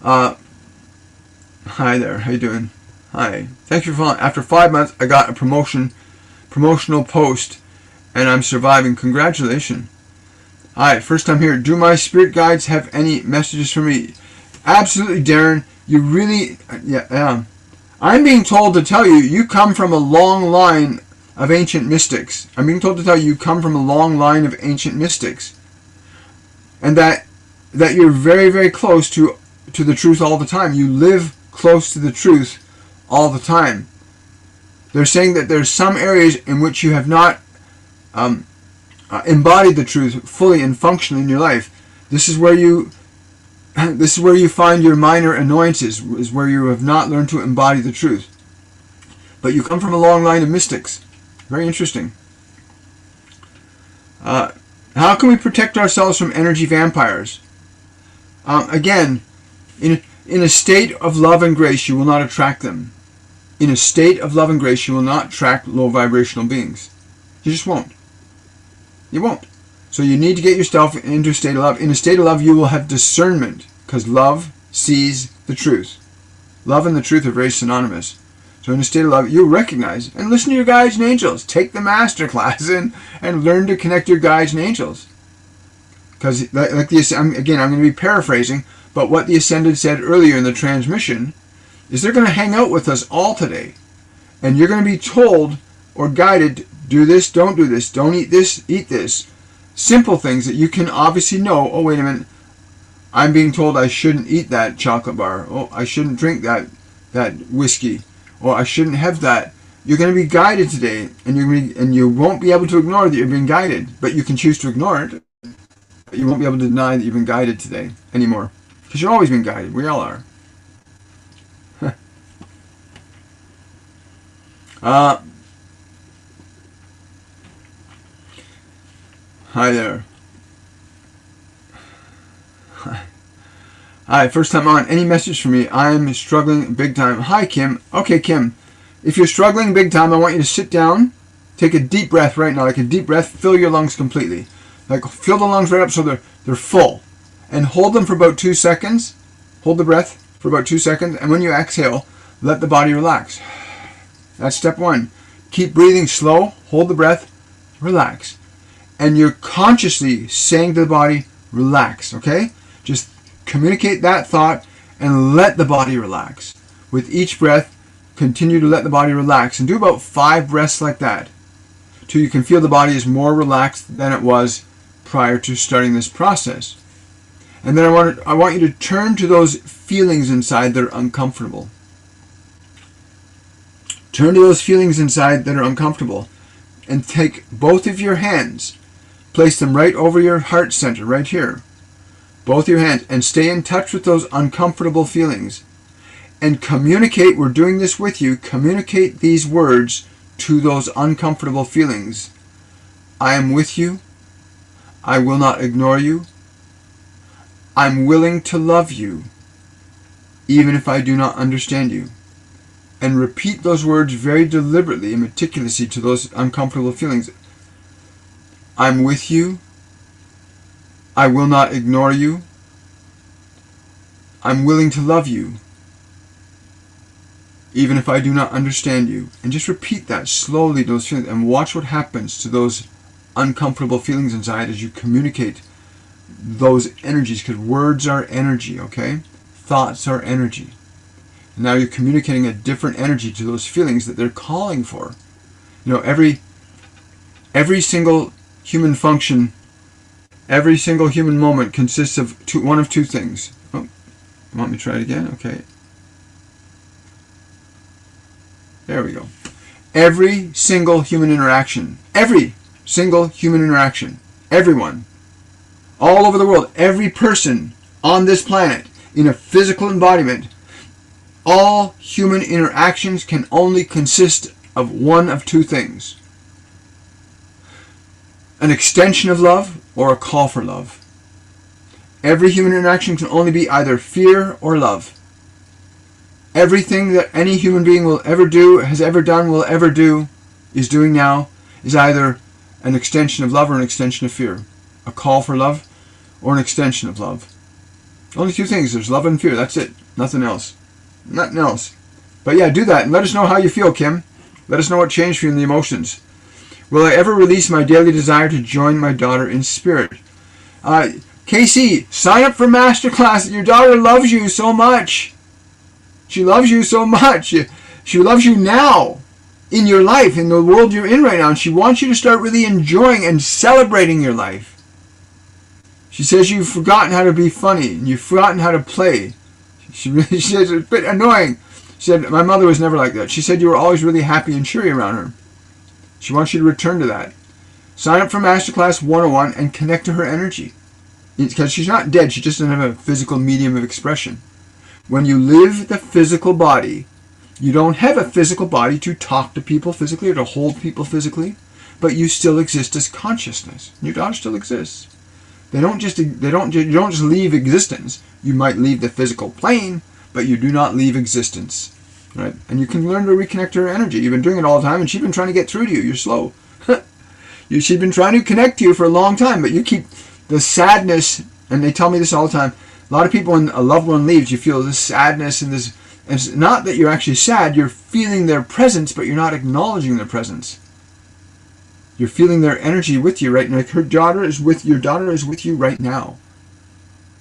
[SPEAKER 1] Hi there, how you doing? Hi, thanks for following. After 5 months, I got a promotional post, and I'm surviving. Congratulations. Hi, first time here. Do my spirit guides have any messages for me? Absolutely, Darren. You really, yeah. I'm being told to tell you, you come from a long line of ancient mystics. I'm being told to tell you, you come from a long line of ancient mystics, and that you're very, very close to the truth all the time. You live close to the truth all the time. They're saying that there's some areas in which you have not embodied the truth fully and functionally in your life. This is where you find your minor annoyances, is where you have not learned to embody the truth. But you come from a long line of mystics. Very interesting. How can we protect ourselves from energy vampires? Again, in a state of love and grace, you will not attract them. In a state of love and grace, you will not attract low vibrational beings. You just won't. You won't. So you need to get yourself into a state of love. In a state of love, you will have discernment, because love sees the truth. Love and the truth are very synonymous. So in a state of love, you'll recognize and listen to your guides and angels. Take the master class and learn to connect your guides and angels. Because I'm going to be paraphrasing, but what the Ascended said earlier in the transmission is they're going to hang out with us all today. And you're going to be told or guided, do this, don't do this, don't eat this, eat this. Simple things that you can obviously know. Oh, wait a minute. I'm being told I shouldn't eat that chocolate bar. Oh, I shouldn't drink that whiskey. Or I shouldn't have that. You're going to be guided today, and you won't be able to ignore that you're being guided. But you can choose to ignore it. But you won't be able to deny that you've been guided today anymore. Because you're always being guided. We all are. Hi there. Hi, first time on. Any message for me? I'm struggling big time. Hi, Kim. Okay, Kim. If you're struggling big time, I want you to sit down, take a deep breath right now, like a deep breath, fill your lungs completely. Like fill the lungs right up so they're full. And hold them for about 2 seconds. Hold the breath for about 2 seconds. And when you exhale, let the body relax. That's step one. Keep breathing slow. Hold the breath. Relax. And you're consciously saying to the body, relax, okay? Just communicate that thought and let the body relax. With each breath, continue to let the body relax. And do about 5 breaths like that till you can feel the body is more relaxed than it was prior to starting this process. And then I want you to turn to those feelings inside that are uncomfortable. Turn to those feelings inside that are uncomfortable and take both of your hands, place them right over your heart center, right here. Both your hands, and stay in touch with those uncomfortable feelings. And communicate, we're doing this with you, communicate these words to those uncomfortable feelings. I am with you. I will not ignore you. I'm willing to love you, even if I do not understand you. And repeat those words very deliberately and meticulously to those uncomfortable feelings. I'm with you. I will not ignore you. I'm willing to love you, even if I do not understand you. And just repeat that slowly, those feelings, and watch what happens to those uncomfortable feelings inside as you communicate those energies, because words are energy, okay? Thoughts are energy. And now you're communicating a different energy to those feelings that they're calling for. You know, every single human function, every single human moment consists of one of two things. Oh, you want me to try it again? Okay. There we go. Every single human interaction, everyone, all over the world, every person on this planet in a physical embodiment, all human interactions can only consist of one of two things: an extension of love or a call for love. Every human interaction can only be either fear or love. Everything that any human being will ever do, has ever done, will ever do, is doing now, is either an extension of love or an extension of fear. A call for love or an extension of love. Only two things. There's love and fear. That's it. Nothing else. Nothing else. But yeah, do that. And let us know how you feel, Kim. Let us know what changed for you in the emotions. Will I ever release my daily desire to join my daughter in spirit? Casey, sign up for Masterclass. Your daughter loves you so much. She loves you so much. She loves you now, in your life, in the world you're in right now. And she wants you to start really enjoying and celebrating your life. She says you've forgotten how to be funny, and you've forgotten how to play. She says it's a bit annoying. She said, my mother was never like that. She said you were always really happy and cheery around her. She wants you to return to that. Sign up for Masterclass 101 and connect to her energy. Because she's not dead, she just doesn't have a physical medium of expression. When you live the physical body, you don't have a physical body to talk to people physically or to hold people physically, but you still exist as consciousness. Your daughter still exists. You don't just leave existence. You might leave the physical plane, but you do not leave existence. Right? And you can learn to reconnect to her energy. You've been doing it all the time, and she's been trying to get through to you. You're slow. She's been trying to connect to you for a long time, but you keep the sadness, and they tell me this all the time. A lot of people, when a loved one leaves, you feel this sadness and this. And it's not that you're actually sad. You're feeling their presence, but you're not acknowledging their presence. You're feeling their energy with you right now. Like your daughter is with you right now.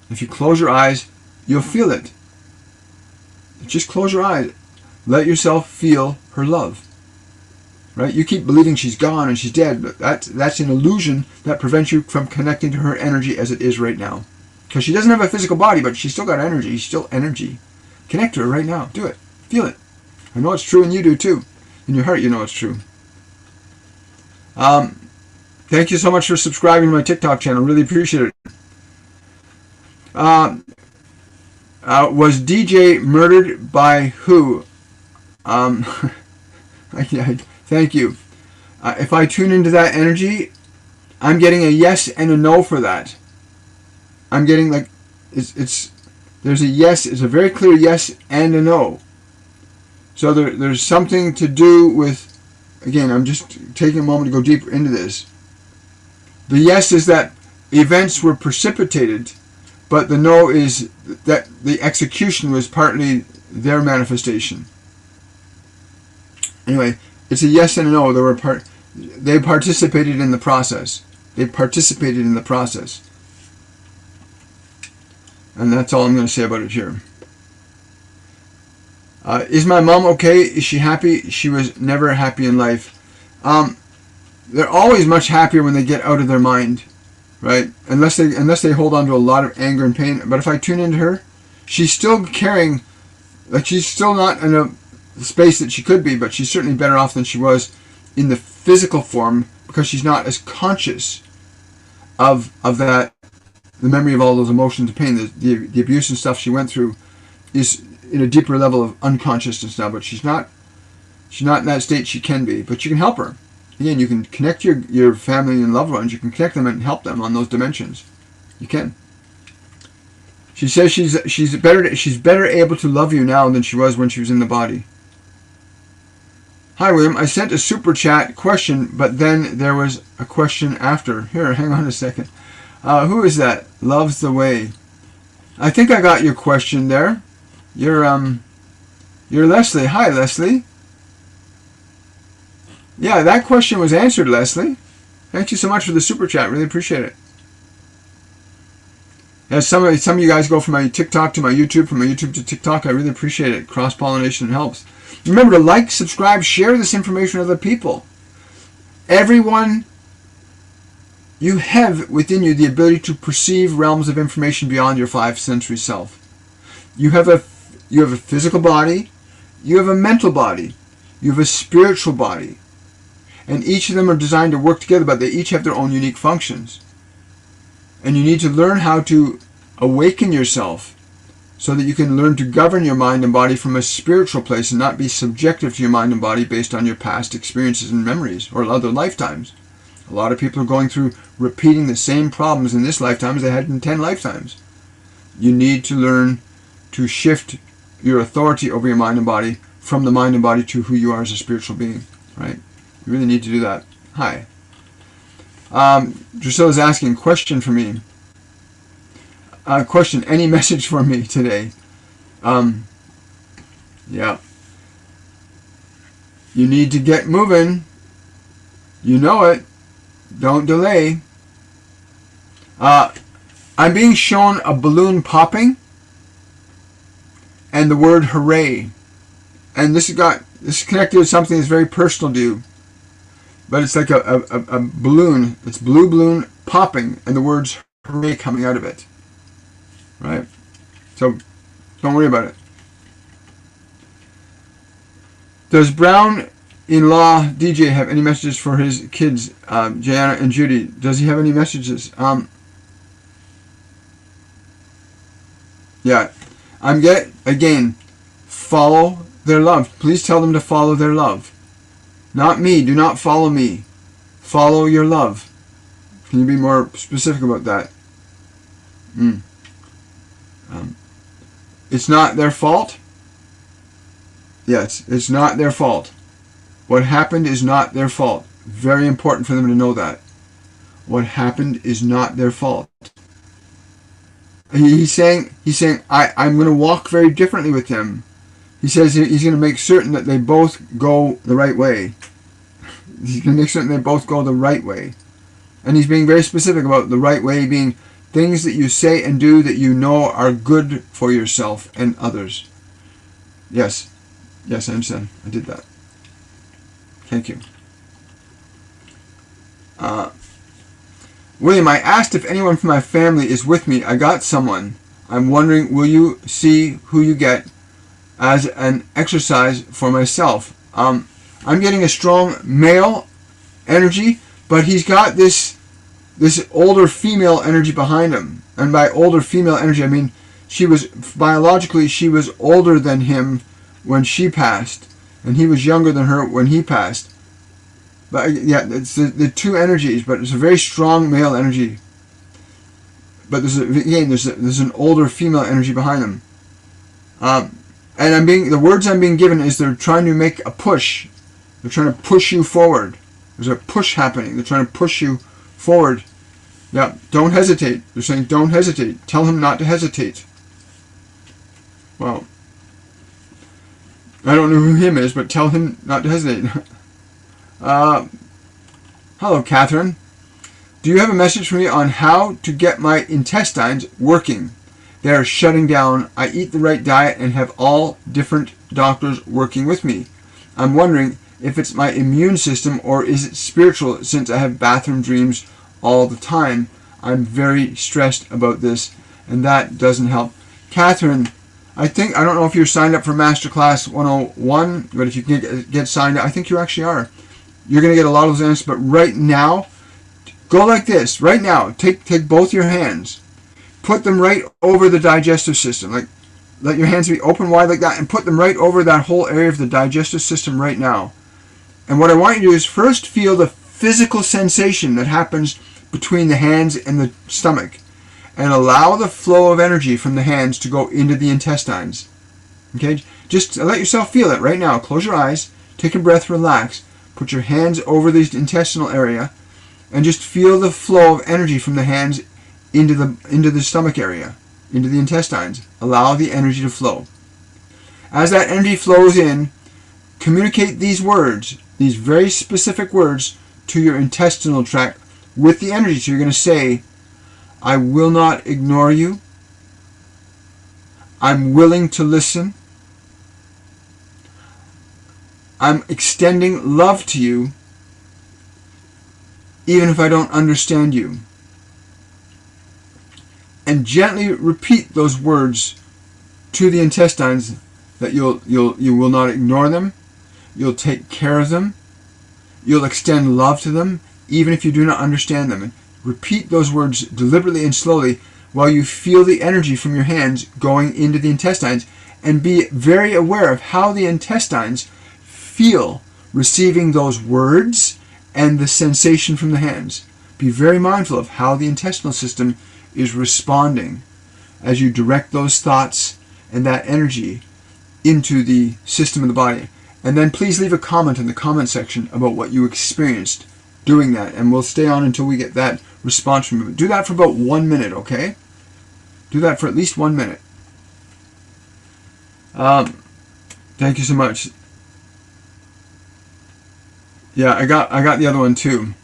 [SPEAKER 1] If you close your eyes, you'll feel it. Just close your eyes. Let yourself feel her love. Right? You keep believing she's gone and she's dead, but that's an illusion that prevents you from connecting to her energy as it is right now. Because she doesn't have a physical body, but she's still got energy. She's still energy. Connect to her right now. Do it. Feel it. I know it's true, and you do too. In your heart, you know it's true. Thank you so much for subscribing to my TikTok channel. Really appreciate it. Was DJ murdered by who? Thank you. If I tune into that energy, I'm getting a yes and a no for that. I'm getting like there's a yes. It's a very clear yes and a no. So there's something to do with. Again, I'm just taking a moment to go deeper into this. The yes is that events were precipitated, but the no is that the execution was partly their manifestation. Anyway, it's a yes and a no. They participated in the process. And that's all I'm going to say about it here. Is my mom okay? Is she happy? She was never happy in life. They're always much happier when they get out of their mind, right? Unless they hold on to a lot of anger and pain. But if I tune into her, she's still carrying, like she's still not in a space that she could be, but she's certainly better off than she was in the physical form because she's not as conscious of that, the memory of all those emotions and pain, the abuse and stuff she went through is in a deeper level of unconsciousness now, but she's not in that state she can be, but you can help her. Again, you can connect your family and loved ones, you can connect them and help them on those dimensions. You can. She says she's better able to love you now than she was when she was in the body. Hi William, I sent a super chat question, but then there was a question after. Here, hang on a second. Who is that? Loves the way. I think I got your question there. You're Leslie. Hi, Leslie. Yeah, that question was answered, Leslie. Thank you so much for the super chat. Really appreciate it. As some of you guys go from my TikTok to my YouTube, from my YouTube to TikTok, I really appreciate it. Cross-pollination helps. Remember to like, subscribe, share this information with other people. Everyone, you have within you the ability to perceive realms of information beyond your five sensory self. You have a physical body. You have a mental body. You have a spiritual body. And each of them are designed to work together, but they each have their own unique functions. And you need to learn how to awaken yourself so that you can learn to govern your mind and body from a spiritual place and not be subjective to your mind and body based on your past experiences and memories or other lifetimes. A lot of people are going through repeating the same problems in this lifetime as they had in 10 lifetimes. You need to learn to shift your authority over your mind and body from the mind and body to who you are as a spiritual being, right? You really need to do that. Hi. Drusilla's asking, question for me. Question, any message for me today? Yeah. You need to get moving. You know it. Don't delay. I'm being shown a balloon popping and the word hooray. And this is connected to something that's very personal to you. But it's like a balloon. It's blue balloon popping and the words hooray coming out of it. Right? So don't worry about it. Does Brown-in-law DJ have any messages for his kids, Jana and Judy? Does he have any messages? Yeah. Again, follow their love. Please tell them to follow their love. Not me. Do not follow me. Follow your love. Can you be more specific about that? It's not their fault. Yes, it's not their fault. What happened is not their fault. Very important for them to know that. What happened is not their fault. He's saying, I'm going to walk very differently with them. He says he's going to make certain that they both go the right way. He's going to make certain they both go the right way. And he's being very specific about the right way being things that you say and do that you know are good for yourself and others. Yes. Yes, I understand. I did that. Thank you. William, I asked if anyone from my family is with me. I got someone. I'm wondering, will you see who you get as an exercise for myself? I'm getting a strong male energy, but he's got this older female energy behind him. And by older female energy, I mean biologically she was older than him when she passed, and he was younger than her when he passed. But yeah, it's the two energies, but it's a very strong male energy. But there's an older female energy behind them. And the words I'm being given is they're trying to make a push. They're trying to push you forward. There's a push happening. They're trying to push you forward. Yeah, don't hesitate. They're saying don't hesitate. Tell him not to hesitate. Well, I don't know who him is, but tell him not to hesitate. Hello, Catherine. Do you have a message for me on how to get my intestines working? They are shutting down. I eat the right diet and have all different doctors working with me. I'm wondering if it's my immune system or is it spiritual, since I have bathroom dreams all the time. I'm very stressed about this, and that doesn't help. Catherine, I don't know if you're signed up for Masterclass 101, but if you can get signed up, I think you actually are. You're going to get a lot of those answers, but right now, go like this. Right now, take both your hands, put them right over the digestive system. Like, let your hands be open wide like that, and put them right over that whole area of the digestive system right now. And what I want you to do is first feel the physical sensation that happens between the hands and the stomach, and allow the flow of energy from the hands to go into the intestines. Okay? Just let yourself feel it right now. Close your eyes, take a breath, relax. Put your hands over the intestinal area and just feel the flow of energy from the hands into the stomach area, into the intestines. Allow the energy to flow. As that energy flows in, communicate these words, these very specific words, to your intestinal tract with the energy. So you're going to say, I will not ignore you. I'm willing to listen. I'm extending love to you, even if I don't understand you. And gently repeat those words to the intestines, that you will not ignore them, You'll take care of them. You'll extend love to them, even if you do not understand them. And repeat those words deliberately and slowly while you feel the energy from your hands going into the intestines, and be very aware of how the intestines feel receiving those words and the sensation from the hands. Be very mindful of how the intestinal system is responding as you direct those thoughts and that energy into the system of the body. And then please leave a comment in the comment section about what you experienced doing that, and we'll stay on until we get that response from you. Do that for about 1 minute, okay? Do that for at least 1 minute. Thank you so much. Yeah, I got the other one too.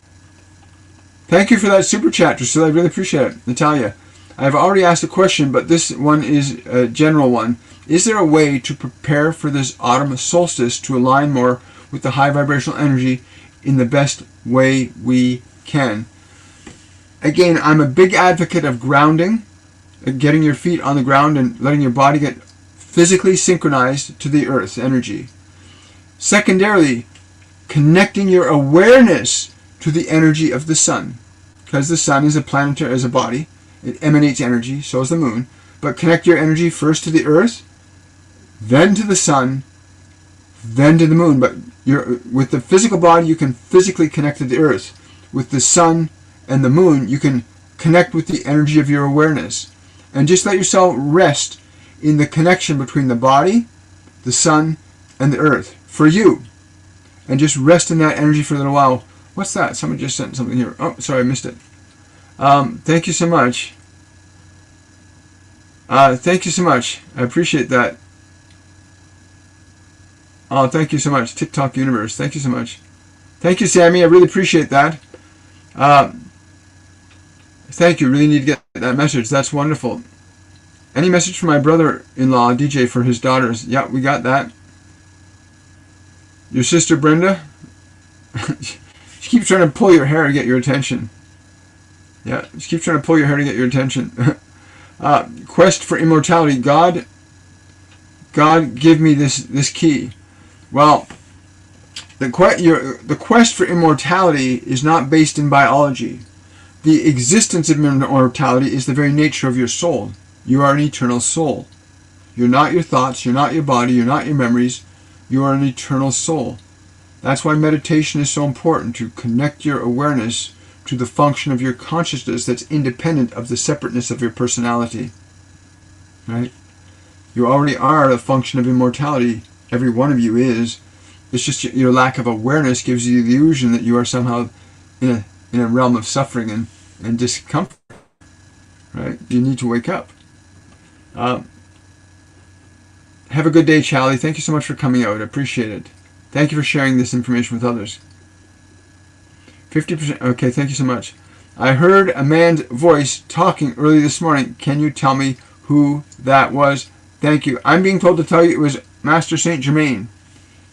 [SPEAKER 1] Thank you for that super chat, Drusilla. I really appreciate it. Natalia, I've already asked a question, but this one is a general one. Is there a way to prepare for this autumn solstice to align more with the high vibrational energy in the best way we can? Again, I'm a big advocate of grounding, getting your feet on the ground and letting your body get physically synchronized to the earth's energy. Secondarily, connecting your awareness to the energy of the sun, because the sun is a planetary, as a body, it emanates energy, so is the moon. But connect your energy first to the earth, then to the sun, then to the moon. But with the physical body, you can physically connect to the earth. With the sun and the moon, you can connect with the energy of your awareness. And just let yourself rest in the connection between the body, the sun, and the earth for you. And just rest in that energy for a little while. What's that? Someone just sent something here. Oh, sorry, I missed it. Thank you so much. Thank you so much. I appreciate that. Oh, thank you so much. TikTok Universe. Thank you so much. Thank you, Sammy. I really appreciate that. Thank you. Really need to get that message. That's wonderful. Any message from my brother-in-law, DJ, for his daughters? Yeah, we got that. Your sister, Brenda? She keeps trying to pull your hair to get your attention. Yeah, she keeps trying to pull your hair to get your attention. Quest for immortality. God, give me this key. Well, the quest for immortality is not based in biology. The existence of immortality is the very nature of your soul. You are an eternal soul. You're not your thoughts, you're not your body, you're not your memories. You are an eternal soul. That's why meditation is so important, to connect your awareness to the function of your consciousness that's independent of the separateness of your personality. Right? You already are a function of immortality. Every one of you is. It's just your lack of awareness gives you the illusion that you are somehow in a realm of suffering and discomfort. Right? You need to wake up. Have a good day, Charlie. Thank you so much for coming out. I appreciate it. Thank you for sharing this information with others. 50%. Okay, thank you so much. I heard a man's voice talking early this morning. Can you tell me who that was? Thank you. I'm being told to tell you it was Master Saint Germain.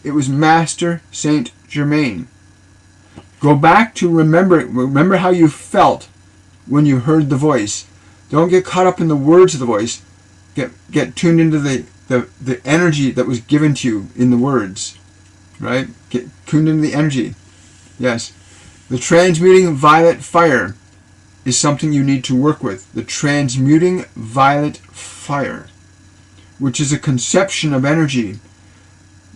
[SPEAKER 1] It was Master Saint Germain. Go back to remember how you felt when you heard the voice. Don't get caught up in the words of the voice. Get tuned into the energy that was given to you in the words. Right? Get tuned into the energy. Yes. The transmuting violet fire is something you need to work with. The transmuting violet fire, which is a conception of energy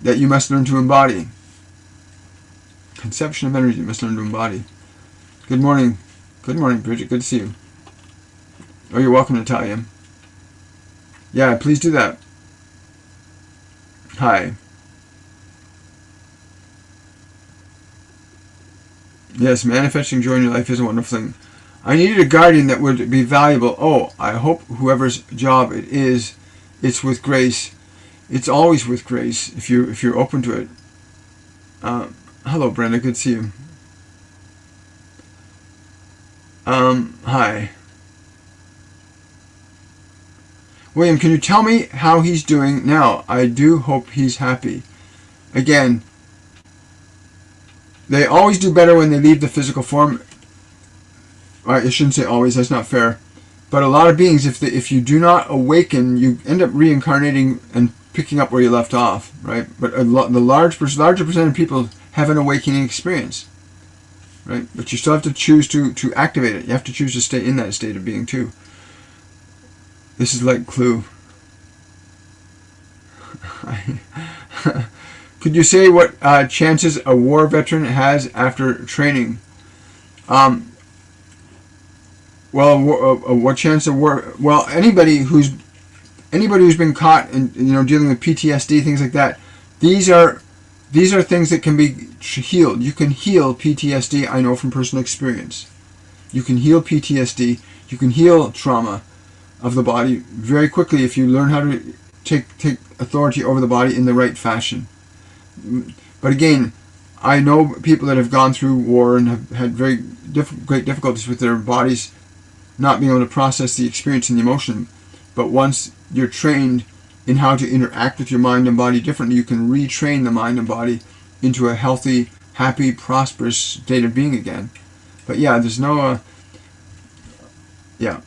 [SPEAKER 1] that you must learn to embody. Conception of energy you must learn to embody. Good morning. Good morning, Bridget. Good to see you. Oh, you're welcome, Natalia. Yeah, please do that. Hi. Yes, manifesting joy in your life is a wonderful thing. I needed a guardian that would be valuable. Oh, I hope whoever's job it is, it's with grace. It's always with grace if you're open to it. Hello, Brenda. Good to see you. Hi. William, can you tell me how he's doing now? I do hope he's happy. Again, they always do better when they leave the physical form. I shouldn't say always, that's not fair. But a lot of beings, if you do not awaken, you end up reincarnating and picking up where you left off, right? But the larger percentage of people have an awakening experience, right? But you still have to choose to activate it. You have to choose to stay in that state of being too. This is like Clue. Could you say what chances a war veteran has after training? What chance of war? Well, anybody who's been caught in dealing with PTSD, things like that. These are things that can be healed. You can heal PTSD. I know from personal experience. You can heal PTSD. You can heal trauma of the body very quickly if you learn how to take authority over the body in the right fashion. But again, I know people that have gone through war and have had very great difficulties with their bodies not being able to process the experience and the emotion. But once you're trained in how to interact with your mind and body differently, you can retrain the mind and body into a healthy, happy, prosperous state of being again. But yeah, there's no yeah.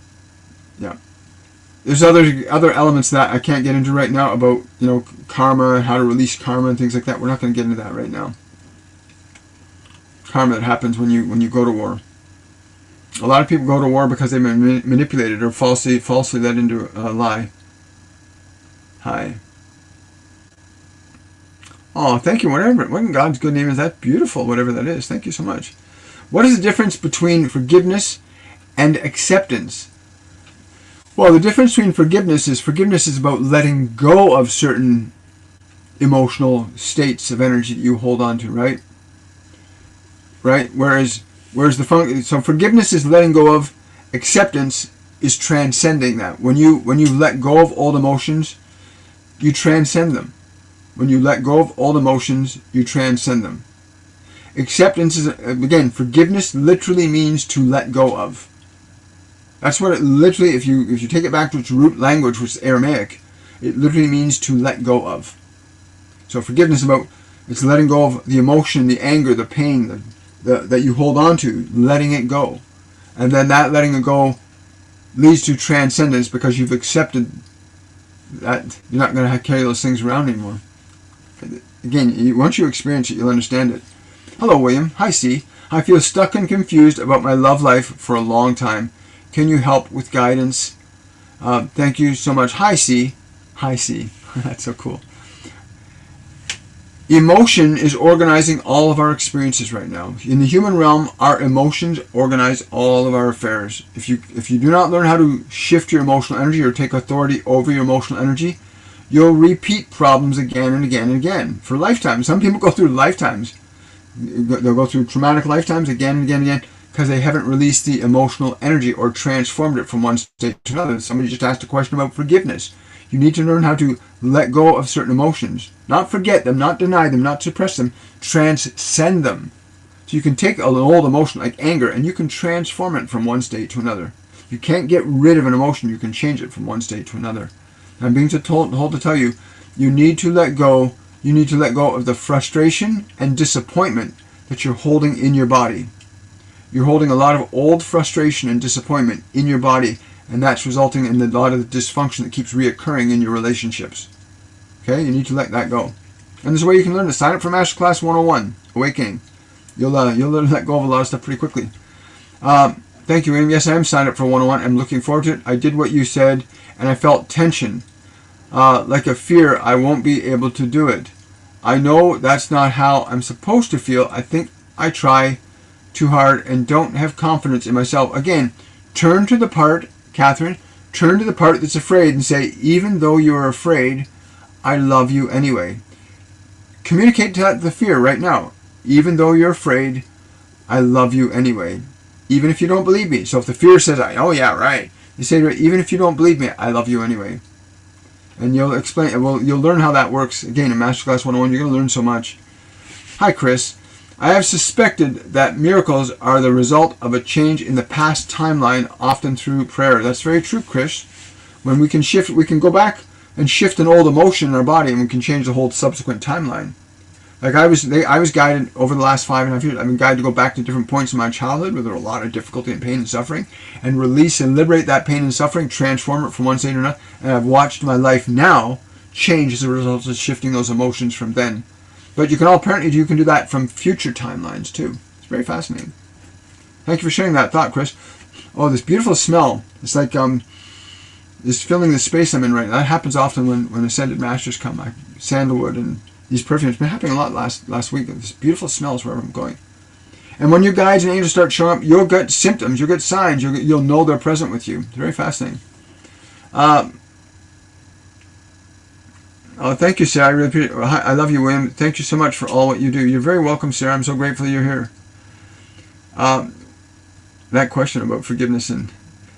[SPEAKER 1] There's other elements that I can't get into right now about karma, how to release karma and things like that. We're not going to get into that right now. Karma that happens when you go to war. A lot of people go to war because they've been manipulated or falsely led into a lie. Hi. Oh, thank you. What in God's good name is that? Beautiful, whatever that is. Thank you so much. What is the difference between forgiveness and acceptance? Well, the difference between forgiveness is about letting go of certain emotional states of energy that you hold on to, right? Right? Whereas so forgiveness is letting go of, acceptance is transcending that. When you let go of old emotions, you transcend them. When you let go of old emotions, you transcend them. Acceptance is, again, forgiveness literally means to let go of. That's what it literally, if you take it back to its root language, which is Aramaic, it literally means to let go of. So forgiveness it's letting go of the emotion, the anger, the pain, that you hold on to, letting it go. And then that letting it go leads to transcendence because you've accepted that you're not going to carry those things around anymore. Again, once you experience it, you'll understand it. Hello, William. Hi, C. I feel stuck and confused about my love life for a long time. Can you help with guidance? Thank you so much. Hi, C. Hi, C. That's so cool. Emotion is organizing all of our experiences right now. In the human realm, our emotions organize all of our affairs. If you do not learn how to shift your emotional energy or take authority over your emotional energy, you'll repeat problems again and again and again for lifetimes. Some people go through lifetimes. They'll go through traumatic lifetimes again and again and again because they haven't released the emotional energy or transformed it from one state to another. Somebody just asked a question about forgiveness. You need to learn how to let go of certain emotions. Not forget them, not deny them, not suppress them. Transcend them. So you can take an old emotion like anger and you can transform it from one state to another. You can't get rid of an emotion. You can change it from one state to another. I'm being told to tell you, you need to let go. You need to let go of the frustration and disappointment that you're holding in your body. You're holding a lot of old frustration and disappointment in your body, and that's resulting in a lot of the dysfunction that keeps reoccurring in your relationships. Okay, you need to let that go. And there's a way you can learn to sign up for Masterclass 101, Awakening. You'll learn to let go of a lot of stuff pretty quickly. Thank you, William. Yes, I am signed up for 101. I'm looking forward to it. I did what you said, and I felt tension, like a fear I won't be able to do it. I know that's not how I'm supposed to feel. I think I try too hard and don't have confidence in myself. Again, turn to the part, Catherine, turn to the part that's afraid and say, even though you're afraid, I love you anyway. Communicate to the fear right now. Even though you're afraid, I love you anyway. Even if you don't believe me. So if the fear says, oh yeah, right. You say to it, even if you don't believe me, I love you anyway. And you'll explain, well, you'll learn how that works. Again, in Masterclass 101, you're going to learn so much. Hi, Chris. I have suspected that miracles are the result of a change in the past timeline, often through prayer. That's very true, Chris. When we can shift, we can go back and shift an old emotion in our body, and we can change the whole subsequent timeline. Like I was guided over the last 5.5 years. I've been guided to go back to different points in my childhood where there were a lot of difficulty and pain and suffering, and release and liberate that pain and suffering, transform it from one state to another. And I've watched my life now change as a result of shifting those emotions from then. But you can apparently you can do that from future timelines too. It's very fascinating. Thank you for sharing that thought, Chris. Oh, this beautiful smell. It's like it's filling the space I'm in right now. That happens often when ascended masters come. Like sandalwood and these perfumes. It's been happening a lot last week. This beautiful smells wherever I'm going. And when your guides and angels start showing up, you'll get symptoms, you'll get signs, you'll know they're present with you. It's very fascinating. Oh, thank you, Sarah. I really appreciate it. I love you, William. Thank you so much for all what you do. You're very welcome, Sarah. I'm so grateful you're here. That question about forgiveness. And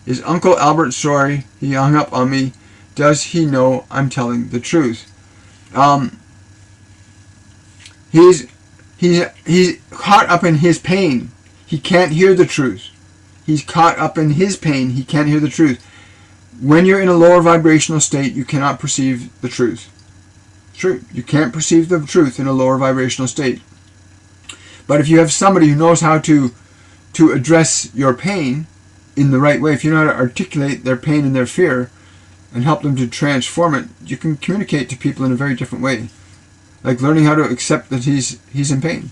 [SPEAKER 1] is Uncle Albert sorry he hung up on me? Does he know I'm telling the truth? He's caught up in his pain. He can't hear the truth. He's caught up in his pain. He can't hear the truth. When you're in a lower vibrational state, you cannot perceive the truth. It's true. You can't perceive the truth in a lower vibrational state. But if you have somebody who knows how to address your pain in the right way, if you know how to articulate their pain and their fear and help them to transform it, you can communicate to people in a very different way. Like learning how to accept that he's in pain.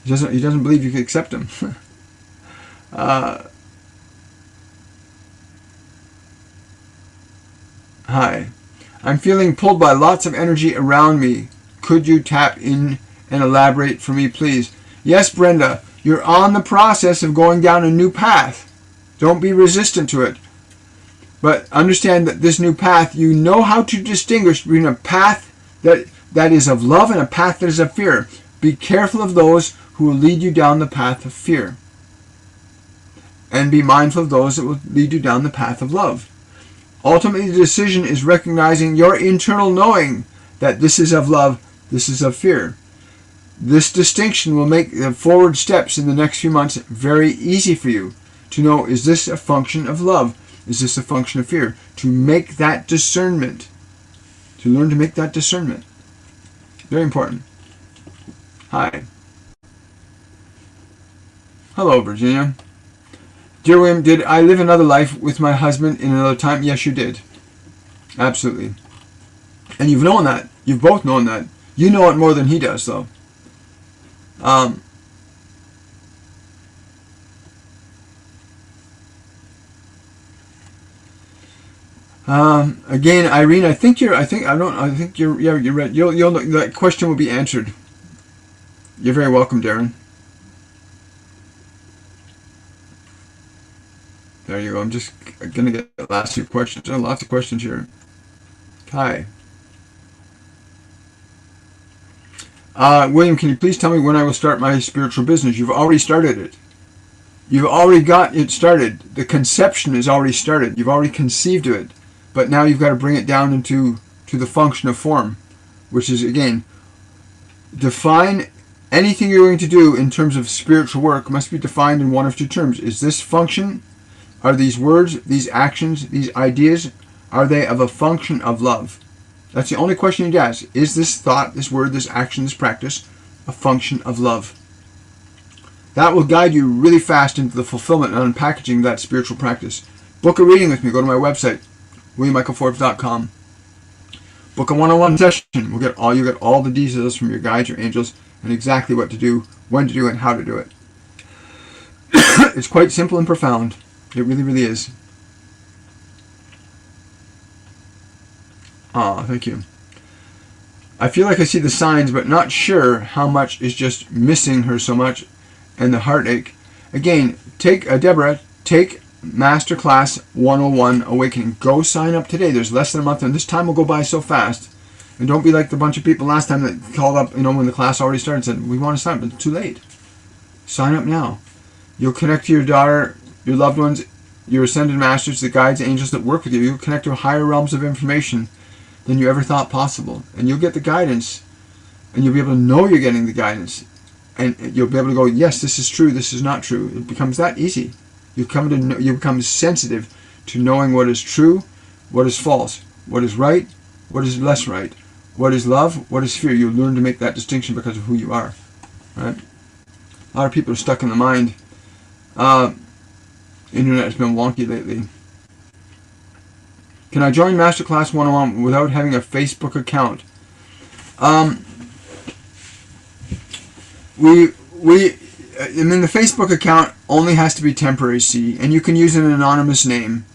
[SPEAKER 1] He doesn't believe you can accept him. Hi. I'm feeling pulled by lots of energy around me. Could you tap in and elaborate for me, please? Yes, Brenda. You're on the process of going down a new path. Don't be resistant to it. But understand that this new path, you know how to distinguish between a path that is of love and a path that is of fear. Be careful of those who will lead you down the path of fear. And be mindful of those that will lead you down the path of love. Ultimately, the decision is recognizing your internal knowing that this is of love, this is of fear. This distinction will make the forward steps in the next few months very easy for you to know, is this a function of love? Is this a function of fear? To make that discernment. To learn to make that discernment. Very important. Hi. Hello, Virginia. Dear William, did I live another life with my husband in another time? Yes, you did. Absolutely. And you've known that. You've both known that. You know it more than he does, though. Again, Irene, I think you're right. That question will be answered. You're very welcome, Darren. There you go. I'm just going to get the last few questions. There are lots of questions here. Hi. William, can you please tell me when I will start my spiritual business? You've already started it. You've already got it started. The conception is already started. You've already conceived of it. But now you've got to bring it down into the function of form, which is, again, define anything you're going to do in terms of spiritual work must be defined in one of two terms. Is this function? Are these words, these actions, these ideas, are they of a function of love? That's the only question you'd ask. Is this thought, this word, this action, this practice a function of love? That will guide you really fast into the fulfillment and unpackaging of that spiritual practice. Book a reading with me. Go to my website, WilliamMichaelForbes.com. Book a one-on-one session. You get all the details from your guides, your angels, and exactly what to do, when to do it, and how to do it. It's quite simple and profound. It really, really is. Thank you. I feel like I see the signs, but not sure how much is just missing her so much and the heartache. Again, Deborah, take Masterclass 101 Awakening. Go sign up today. There's less than a month, and this time will go by so fast. And don't be like the bunch of people last time that called up, when the class already started and said, we want to sign up, but it's too late. Sign up now. You'll connect to your daughter, your loved ones, your ascended masters, the guides, angels that work with you. You'll connect to higher realms of information than you ever thought possible. And you'll get the guidance, and you'll be able to know you're getting the guidance. And you'll be able to go, yes, this is true, this is not true. It becomes that easy. You become sensitive to knowing what is true, what is false, what is right, what is less right, what is love, what is fear. You learn to make that distinction because of who you are. Right? A lot of people are stuck in the mind. Internet has been wonky lately. Can I join Masterclass 101 without having a Facebook account? The Facebook account only has to be temporary, see, and you can use an anonymous name.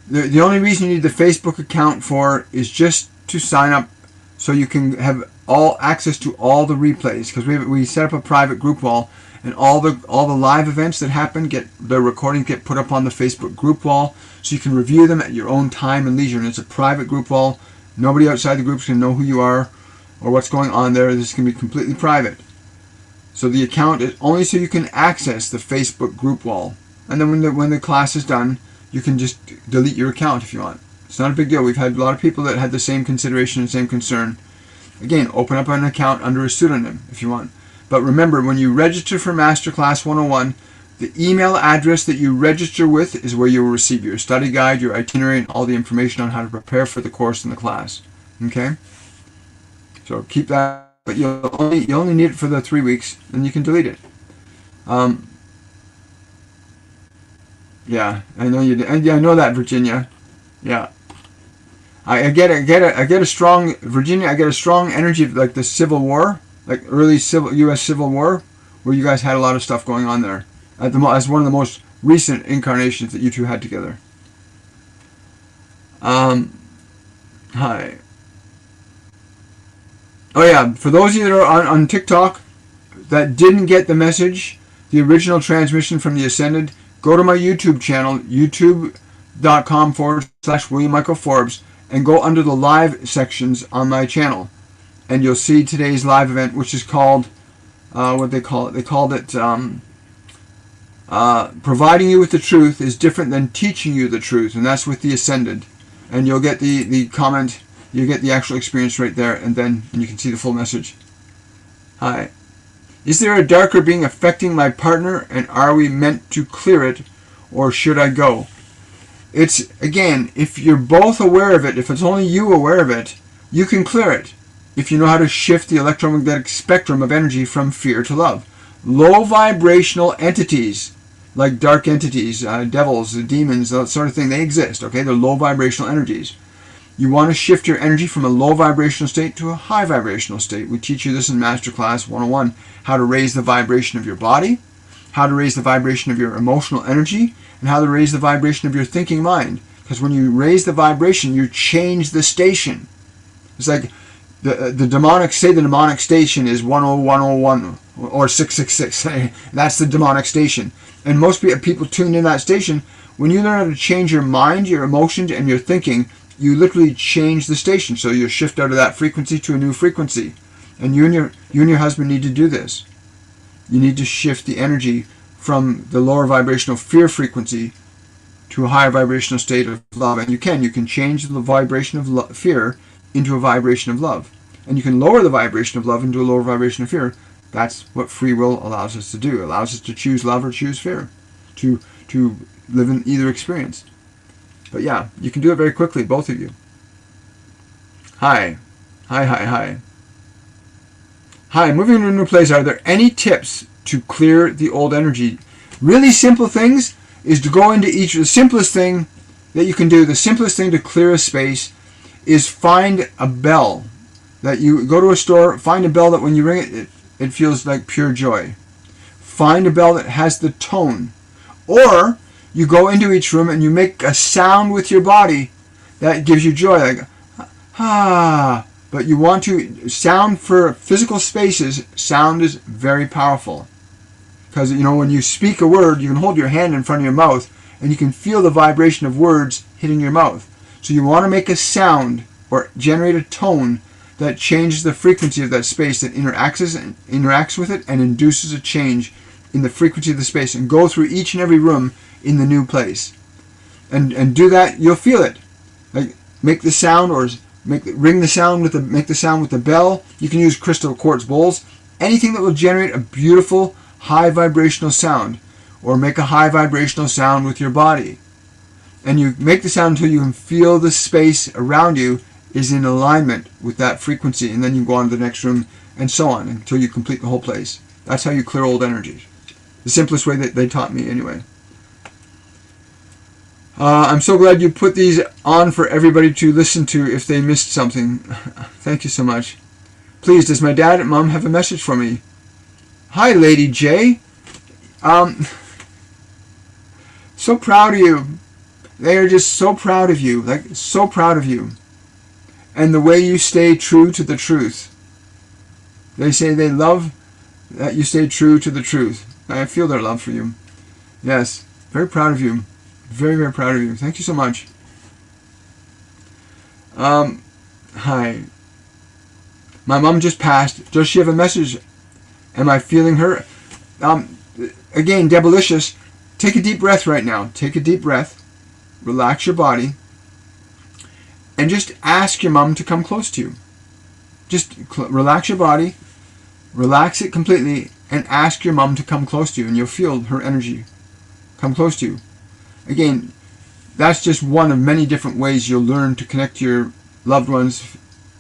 [SPEAKER 1] The only reason you need the Facebook account for is just to sign up so you can have all access to all the replays, because we set up a private group wall, and all the live events that happen, the recordings get put up on the Facebook group wall, so you can review them at your own time and leisure. And it's a private group wall. Nobody outside the group can know who you are or what's going on there. This can be completely private. So the account is only so you can access the Facebook group wall. And then when the class is done, you can just delete your account if you want. It's not a big deal. We've had a lot of people that had the same consideration and same concern. Again, open up an account under a pseudonym if you want. But remember, when you register for Masterclass 101, the email address that you register with is where you will receive your study guide, your itinerary, and all the information on how to prepare for the course and the class. Okay? So keep that, but you only need it for the 3 weeks, and you can delete it. Yeah, I know you. And yeah, I know that, Virginia. Yeah, I get a strong Virginia. I get a strong energy of like the Civil War, like early U.S. Civil War, where you guys had a lot of stuff going on there. As one of the most recent incarnations that you two had together. Hi. Oh yeah, for those of you that are on TikTok that didn't get the message, the original transmission from the Ascended, go to my YouTube channel, youtube.com/William Michael Forbes, and go under the live sections on my channel. And you'll see today's live event, which is called, what they call it? They called it, providing you with the truth is different than teaching you the truth, and that's with the Ascended. And you'll get the comment, you get the actual experience right there, and you can see the full message. Hi. Is there a darker being affecting my partner, and are we meant to clear it, or should I go? It's, again, if you're both aware of it, if it's only you aware of it, you can clear it. If you know how to shift the electromagnetic spectrum of energy from fear to love. Low vibrational entities, like dark entities, devils, demons, that sort of thing, they exist, okay? They're low vibrational energies. You want to shift your energy from a low vibrational state to a high vibrational state. We teach you this in Masterclass 101, how to raise the vibration of your body, how to raise the vibration of your emotional energy, and how to raise the vibration of your thinking mind. Because when you raise the vibration, you change the station. It's like the demonic station is 10101 or 666. That's the demonic station. And most people tune in that station. When you learn how to change your mind, your emotions, and your thinking, you literally change the station. So you shift out of that frequency to a new frequency. And you and your husband need to do this. You need to shift the energy from the lower vibrational fear frequency to a higher vibrational state of love. And you can change the vibration of fear into a vibration of love. And you can lower the vibration of love into a lower vibration of fear. That's what free will allows us to do. It allows us to choose love or choose fear. To live in either experience. But yeah, you can do it very quickly, both of you. Hi. Hi, moving into a new place. Are there any tips to clear the old energy? Really simple things is to go into each. The simplest thing that you can do, the simplest thing to clear a space is find a bell. That you go to a store, find a bell that when you ring it, it feels like pure joy. Find a bell that has the tone. Or you go into each room and you make a sound with your body that gives you joy, like ah. But you want to sound for physical spaces. Sound is very powerful because when you speak a word, you can hold your hand in front of your mouth and you can feel the vibration of words hitting your mouth. So you want to make a sound or generate a tone that changes the frequency of that space, that interacts with it and induces a change in the frequency of the space, and go through each and every room in the new place, and do that. You'll feel it. Like make the sound, or make the sound with the bell. You can use crystal quartz bowls. Anything that will generate a beautiful high vibrational sound, or make a high vibrational sound with your body. And you make the sound until you can feel the space around you is in alignment with that frequency, and then you go on to the next room, and so on until you complete the whole place. That's how you clear old energies. The simplest way that they taught me, anyway. I'm so glad you put these on for everybody to listen to if they missed something. Thank you so much. Please, does my dad and mom have a message for me? Hi, Lady J. So proud of you. They are just so proud of you. Like, so proud of you. And the way you stay true to the truth. They say they love that you stay true to the truth. I feel their love for you. Yes, very proud of you. Very, very proud of you. Thank you so much. Hi. My mom just passed. Does she have a message? Am I feeling her? Again, Debilicious, take a deep breath right now. Take a deep breath. Relax your body. And just ask your mom to come close to you. Just relax your body. Relax it completely. And ask your mom to come close to you. And you'll feel her energy come close to you. Again, that's just one of many different ways you'll learn to connect to your loved ones,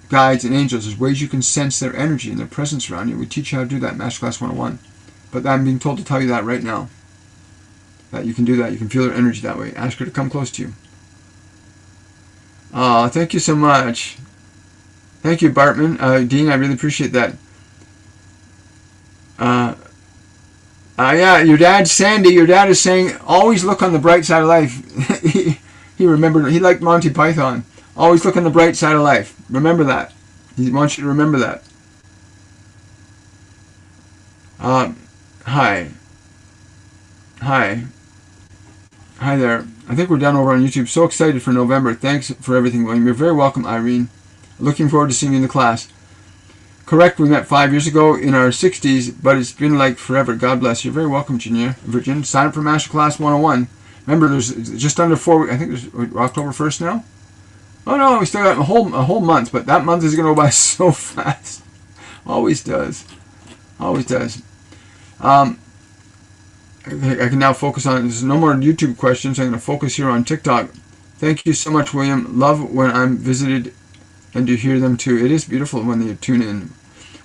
[SPEAKER 1] guides, and angels. There's ways you can sense their energy and their presence around you. We teach you how to do that in Masterclass 101. But I'm being told to tell you that right now. That you can do that. You can feel their energy that way. Ask her to come close to you. Oh, thank you so much. Thank you, Bartman. Dean, I really appreciate that. Yeah, your dad, Sandy, your dad is saying, always look on the bright side of life. He remembered, he liked Monty Python. Always look on the bright side of life. Remember that. He wants you to remember that. Hi. Hi there. I think we're done over on YouTube. So excited for November. Thanks for everything, William. You're very welcome, Irene. Looking forward to seeing you in the class. Correct, we met 5 years ago in our 60s, but it's been like forever. God bless you. You're very welcome, Virgin. Sign up for Masterclass 101. Remember, there's just under 4 weeks. I think there's October 1st now. Oh no, we still got a whole month, but that month is going to go by so fast. Always does. Always does. I can now focus on, there's no more YouTube questions. I'm going to focus here on TikTok. Thank you so much, William. Love when I'm visited and to hear them too. It is beautiful when they tune in.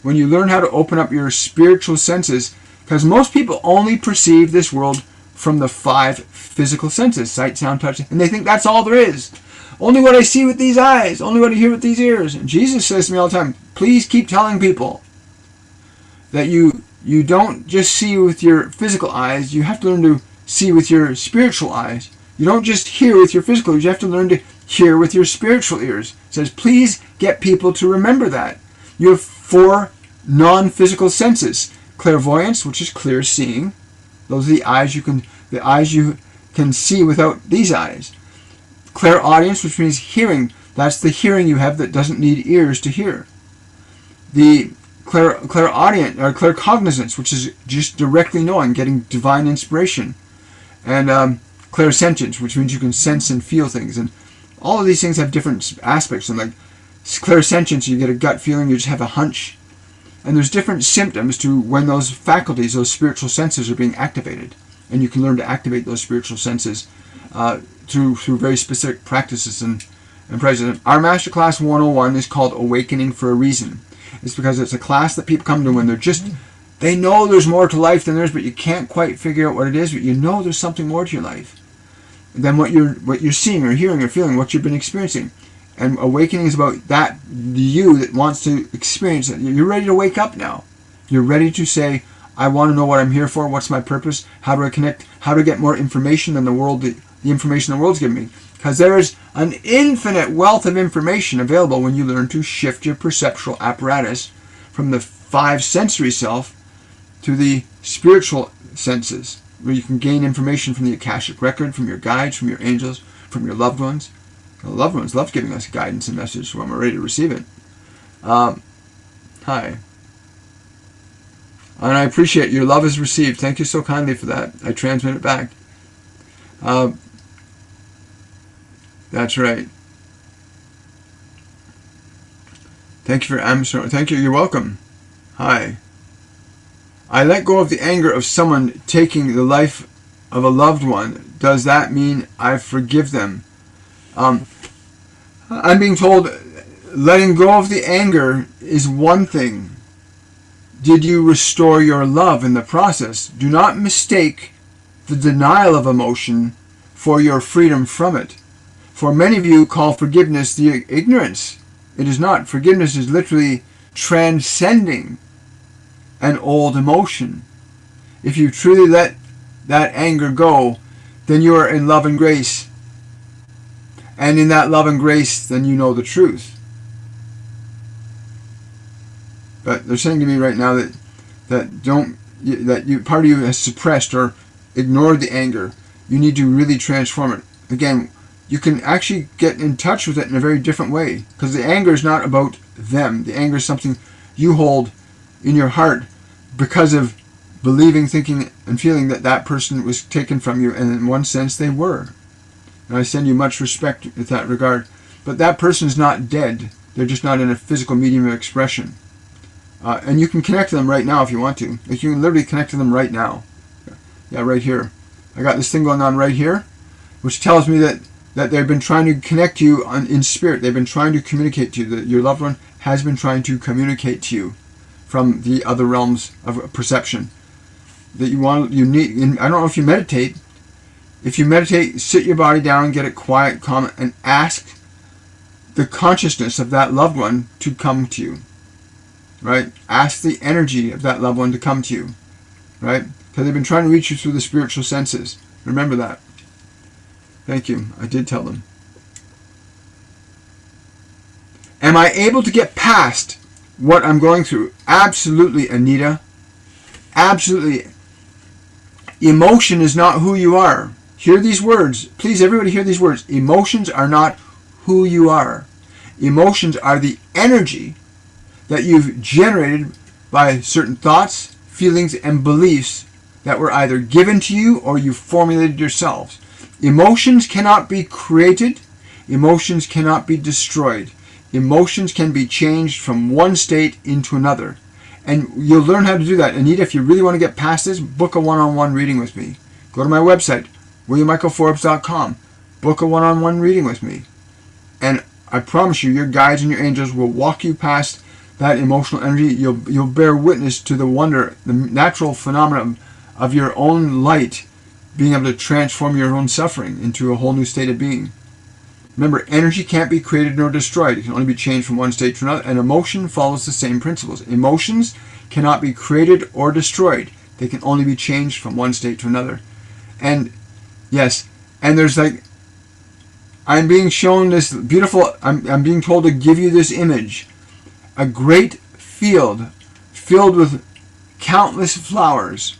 [SPEAKER 1] When you learn how to open up your spiritual senses, because most people only perceive this world from the 5 physical senses, sight, sound, touch, and they think that's all there is. Only what I see with these eyes, only what I hear with these ears. And Jesus says to me all the time, please keep telling people that you don't just see with your physical eyes, you have to learn to see with your spiritual eyes. You don't just hear with your physical ears, you have to learn to hear with your spiritual ears. It says, please get people to remember that. You have 4 non-physical senses. Clairvoyance, which is clear seeing. Those are the eyes you can see without these eyes. Clairaudience, which means hearing. That's the hearing you have that doesn't need ears to hear. The clairaudient, or claircognizance, which is just directly knowing, getting divine inspiration. And clairsentience, which means you can sense and feel things. And all of these things have different aspects. And like clairsentience, you get a gut feeling, you just have a hunch. And there's different symptoms to when those faculties, those spiritual senses are being activated. And you can learn to activate those spiritual senses through very specific practices and practices. Our Masterclass 101 is called Awakening for a reason. It's because it's a class that people come to when they know there's more to life than there is, but you can't quite figure out what it is, but you know there's something more to your life than what you're seeing or hearing or feeling, what you've been experiencing. And awakening is about that, you that wants to experience it. You're ready to wake up now. You're ready to say, I want to know what I'm here for, what's my purpose, how do I connect, how to get more information than the information the world's giving me. Because there is an infinite wealth of information available when you learn to shift your perceptual apparatus from the 5 sensory self to the spiritual senses, where you can gain information from the Akashic record, from your guides, from your angels, from your loved ones. The loved ones love giving us guidance and messages when we're ready to receive it. Hi. And I appreciate your love is received. Thank you so kindly for that. I transmit it back. That's right. Thank you for Amazon. Thank you. You're welcome. Hi. I let go of the anger of someone taking the life of a loved one. Does that mean I forgive them? I'm being told letting go of the anger is one thing. Did you restore your love in the process? Do not mistake the denial of emotion for your freedom from it. For many of you call forgiveness the ignorance. It is not. Forgiveness is literally transcending an old emotion. If you truly let that anger go, then you are in love and grace. And in that love and grace, then you know the truth. But they're saying to me right now that part of you has suppressed or ignored the anger. You need to really transform it. Again, you can actually get in touch with it in a very different way, because the anger is not about them. The anger is something you hold in your heart because of believing, thinking, and feeling that that person was taken from you, and in one sense they were. And I send you much respect in that regard. But that person is not dead. They're just not in a physical medium of expression. And you can connect to them right now if you want to. Like, you can literally connect to them right now. Yeah, right here. I got this thing going on right here, which tells me that they've been trying to connect you in spirit. They've been trying to communicate to you. That your loved one has been trying to communicate to you from the other realms of perception. That you need. And I don't know if you meditate. If you meditate, sit your body down, get it quiet, calm, and ask the consciousness of that loved one to come to you. Right? Ask the energy of that loved one to come to you. Right? Because they've been trying to reach you through the spiritual senses. Remember that. Thank you. I did tell them. Am I able to get past what I'm going through? Absolutely, Anita. Absolutely. Emotion is not who you are. Hear these words. Please, everybody hear these words. Emotions are not who you are. Emotions are the energy that you've generated by certain thoughts, feelings, and beliefs that were either given to you or you formulated yourselves. Emotions cannot be created. Emotions cannot be destroyed. Emotions can be changed from one state into another. And you'll learn how to do that. Anita, if you really want to get past this, book a one-on-one reading with me. Go to my website, WilliamMichaelForbes.com. Book a one-on-one reading with me. And I promise you, your guides and your angels will walk you past that emotional energy. You'll bear witness to the wonder, the natural phenomenon of your own light being able to transform your own suffering into a whole new state of being. Remember, energy can't be created nor destroyed. It can only be changed from one state to another, and emotion follows the same principles. Emotions cannot be created or destroyed. They can only be changed from one state to another. And yes, and there's like, I'm being shown this beautiful, I'm being told to give you this image. A great field filled with countless flowers.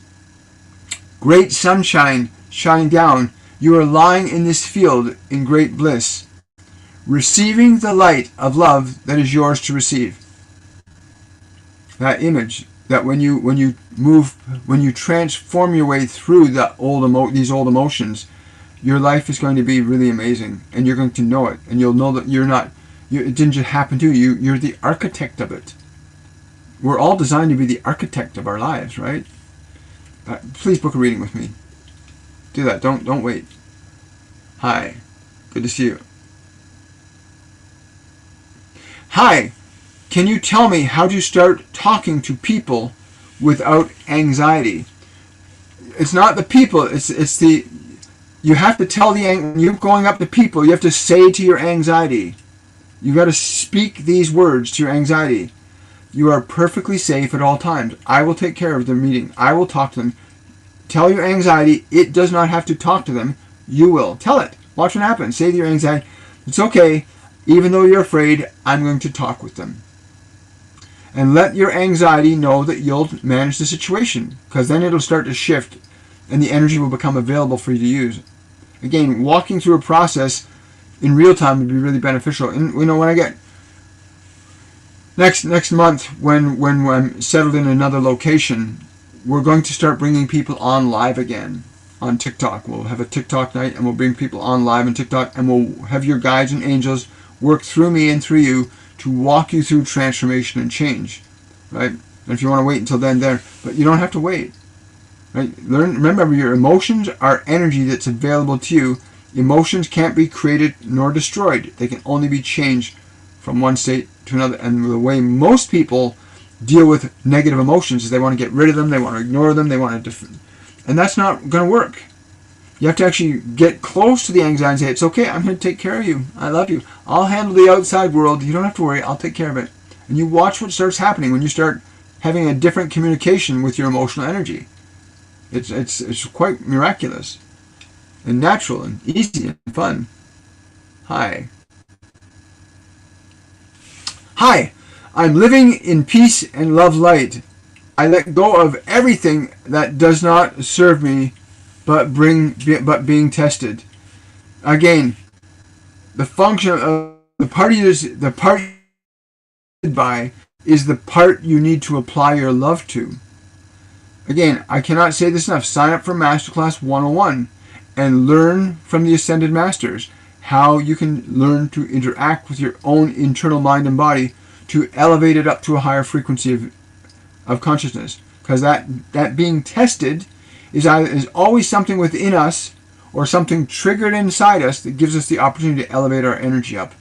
[SPEAKER 1] Great sunshine shining down. You are lying in this field in great bliss, receiving the light of love that is yours to receive. That image, that when you transform your way through these old emotions, your life is going to be really amazing, and you're going to know it, and you'll know that it didn't just happen to you. You're the architect of it. We're all designed to be the architect of our lives, right? Please book a reading with me. Do that. Don't wait. Hi. Good to see you. Hi. Can you tell me how to start talking to people without anxiety? It's not the people. It's the. You have to tell when you're going up to people, you have to say to your anxiety. You got to speak these words to your anxiety. You are perfectly safe at all times. I will take care of the meeting. I will talk to them. Tell your anxiety it does not have to talk to them. You will. Tell it. Watch what happens. Say to your anxiety, it's okay. Even though you're afraid, I'm going to talk with them. And let your anxiety know that you'll manage the situation, because then it'll start to shift and the energy will become available for you to use. Again, walking through a process in real time would be really beneficial. And when I get next month, when I'm settled in another location, we're going to start bringing people on live again on TikTok. We'll have a TikTok night, and we'll bring people on live on TikTok, and we'll have your guides and angels work through me and through you to walk you through transformation and change, right? And if you want to wait until then, but you don't have to wait, right? Remember, your emotions are energy that's available to you. Emotions can't be created nor destroyed. They can only be changed from one state to another. And the way most people deal with negative emotions is they want to get rid of them, they want to ignore them, they want to and that's not going to work. You have to actually get close to the anxiety and say, it's okay, I'm going to take care of you. I love you. I'll handle the outside world. You don't have to worry. I'll take care of it. And you watch what starts happening when you start having a different communication with your emotional energy. It's quite miraculous and natural and easy and fun. Hi. Hi. I'm living in peace and love light. I let go of everything that does not serve me, but being tested. Again, the function of the part by is the part you need to apply your love to. Again, I cannot say this enough. Sign up for Masterclass 101 and learn from the Ascended Masters how you can learn to interact with your own internal mind and body to elevate it up to a higher frequency of consciousness. Because that being tested is always something within us or something triggered inside us that gives us the opportunity to elevate our energy up.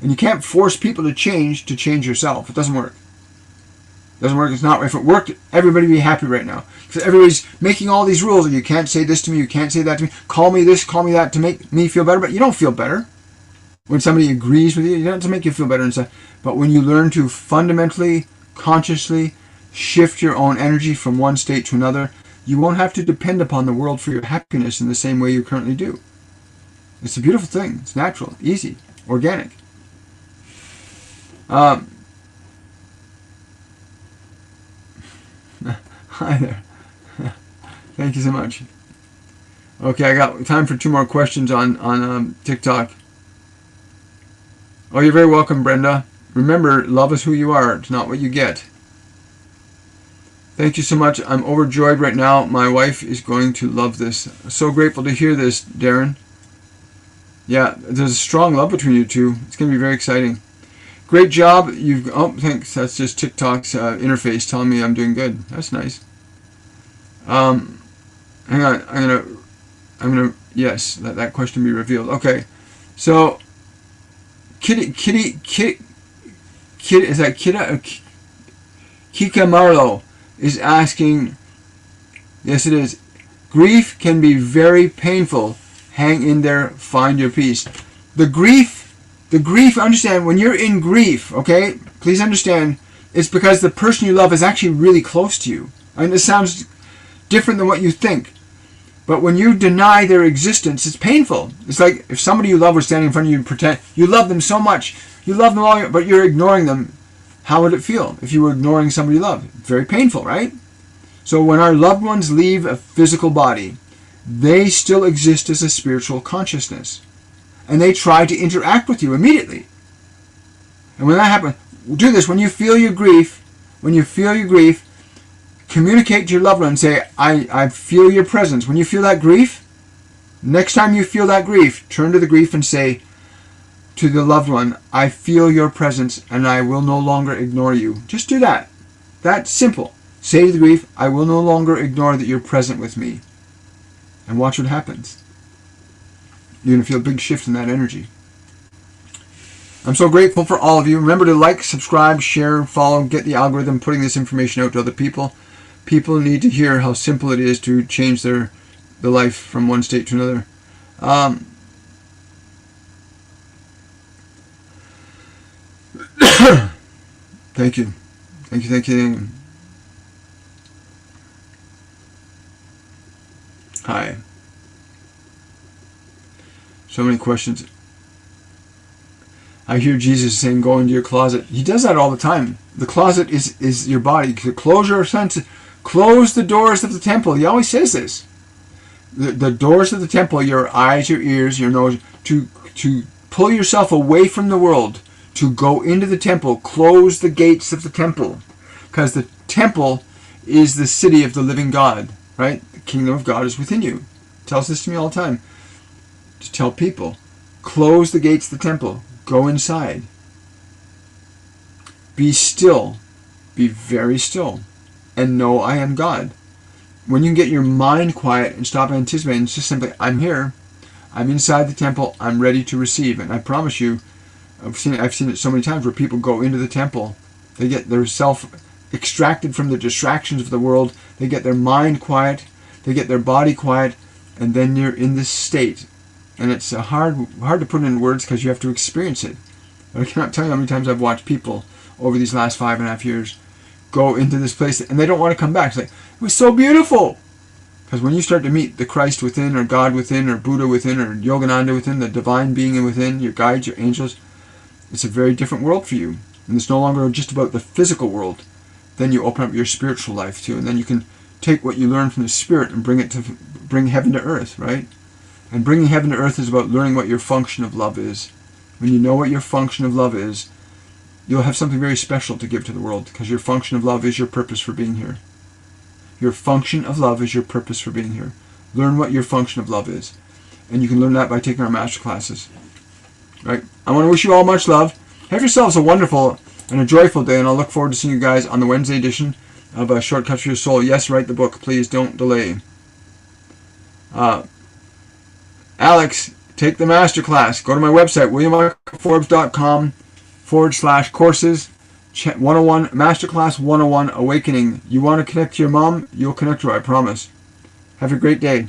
[SPEAKER 1] And you can't force people to change yourself. It doesn't work. It doesn't work. It's not. If it worked, everybody would be happy right now. Because everybody's making all these rules. You can't say this to me. You can't say that to me. Call me this, call me that to make me feel better. But you don't feel better. When somebody agrees with you, it doesn't make you feel better inside. But when you learn to fundamentally, consciously shift your own energy from one state to another, you won't have to depend upon the world for your happiness in the same way you currently do. It's a beautiful thing. It's natural, easy, organic. Hi there. Thank you so much. Okay, I got time for 2 more questions on TikTok. Oh, you're very welcome, Brenda. Remember, love is who you are. It's not what you get. Thank you so much. I'm overjoyed right now. My wife is going to love this. So grateful to hear this, Darren. Yeah, there's a strong love between you two. It's going to be very exciting. Great job. Oh, thanks. That's just TikTok's interface telling me I'm doing good. That's nice. Hang on. I'm gonna. Yes, let that question be revealed. Okay. So, Kitty. Is that Kika Marlowe is asking. Yes, it is. Grief can be very painful. Hang in there. Find your peace. The grief, understand, when you're in grief, okay, please understand, it's because the person you love is actually really close to you. I mean, this sounds different than what you think. But when you deny their existence, it's painful. It's like if somebody you love was standing in front of you and pretend you love them so much, you love them all, but you're ignoring them. How would it feel if you were ignoring somebody you love? Very painful, right? So when our loved ones leave a physical body, they still exist as a spiritual consciousness. And they try to interact with you immediately. And when that happens, do this. When you feel your grief, communicate to your loved one and say, I feel your presence. When you feel that grief, next time you feel that grief, turn to the grief and say to the loved one, I feel your presence and I will no longer ignore you. Just do that. That's simple. Say to the grief, I will no longer ignore that you're present with me. And watch what happens. You're going to feel a big shift in that energy. I'm so grateful for all of you. Remember to like, subscribe, share, follow, get the algorithm putting this information out to other people. People need to hear how simple it is to change their life from one state to another. Thank you. Thank you. Hi. So many questions. I hear Jesus saying, go into your closet. He does that all the time. The closet is your body. Close your senses. Close the doors of the temple. He always says this. The doors of the temple, your eyes, your ears, your nose, to pull yourself away from the world, to go into the temple. Close the gates of the temple. Because the temple is the city of the living God, right? The kingdom of God is within you. He tells this to me all the time. To tell people, close the gates of the temple. Go inside. Be still. Be very still. And know I am God. When you can get your mind quiet and stop anticipating, it's just simply, I'm here. I'm inside the temple. I'm ready to receive. And I promise you, I've seen it so many times where people go into the temple. They get their self extracted from the distractions of the world. They get their mind quiet. They get their body quiet. and then you're in this state. And it's hard to put in words because you have to experience it. I cannot tell you how many times I've watched people over these last 5.5 years go into this place and they don't want to come back. It's like, it was so beautiful. Because when you start to meet the Christ within, or God within, or Buddha within, or Yogananda within, the divine being within, your guides, your angels, it's a very different world for you. And it's no longer just about the physical world. Then you open up your spiritual life too. And then you can take what you learn from the spirit and bring heaven to earth, right? And bringing heaven to earth is about learning what your function of love is. When you know what your function of love is, you'll have something very special to give to the world, because your function of love is your purpose for being here. Your function of love is your purpose for being here. Learn what your function of love is. And you can learn that by taking our master classes. Right? I want to wish you all much love. Have yourselves a wonderful and a joyful day, and I'll look forward to seeing you guys on the Wednesday edition of Shortcuts for Your Soul. Yes, write the book. Please don't delay. Alex, take the master class. Go to my website, williammichaelforbes.com/courses. 101 Masterclass 101 Awakening. You want to connect to your mom? You'll connect to her, I promise. Have a great day.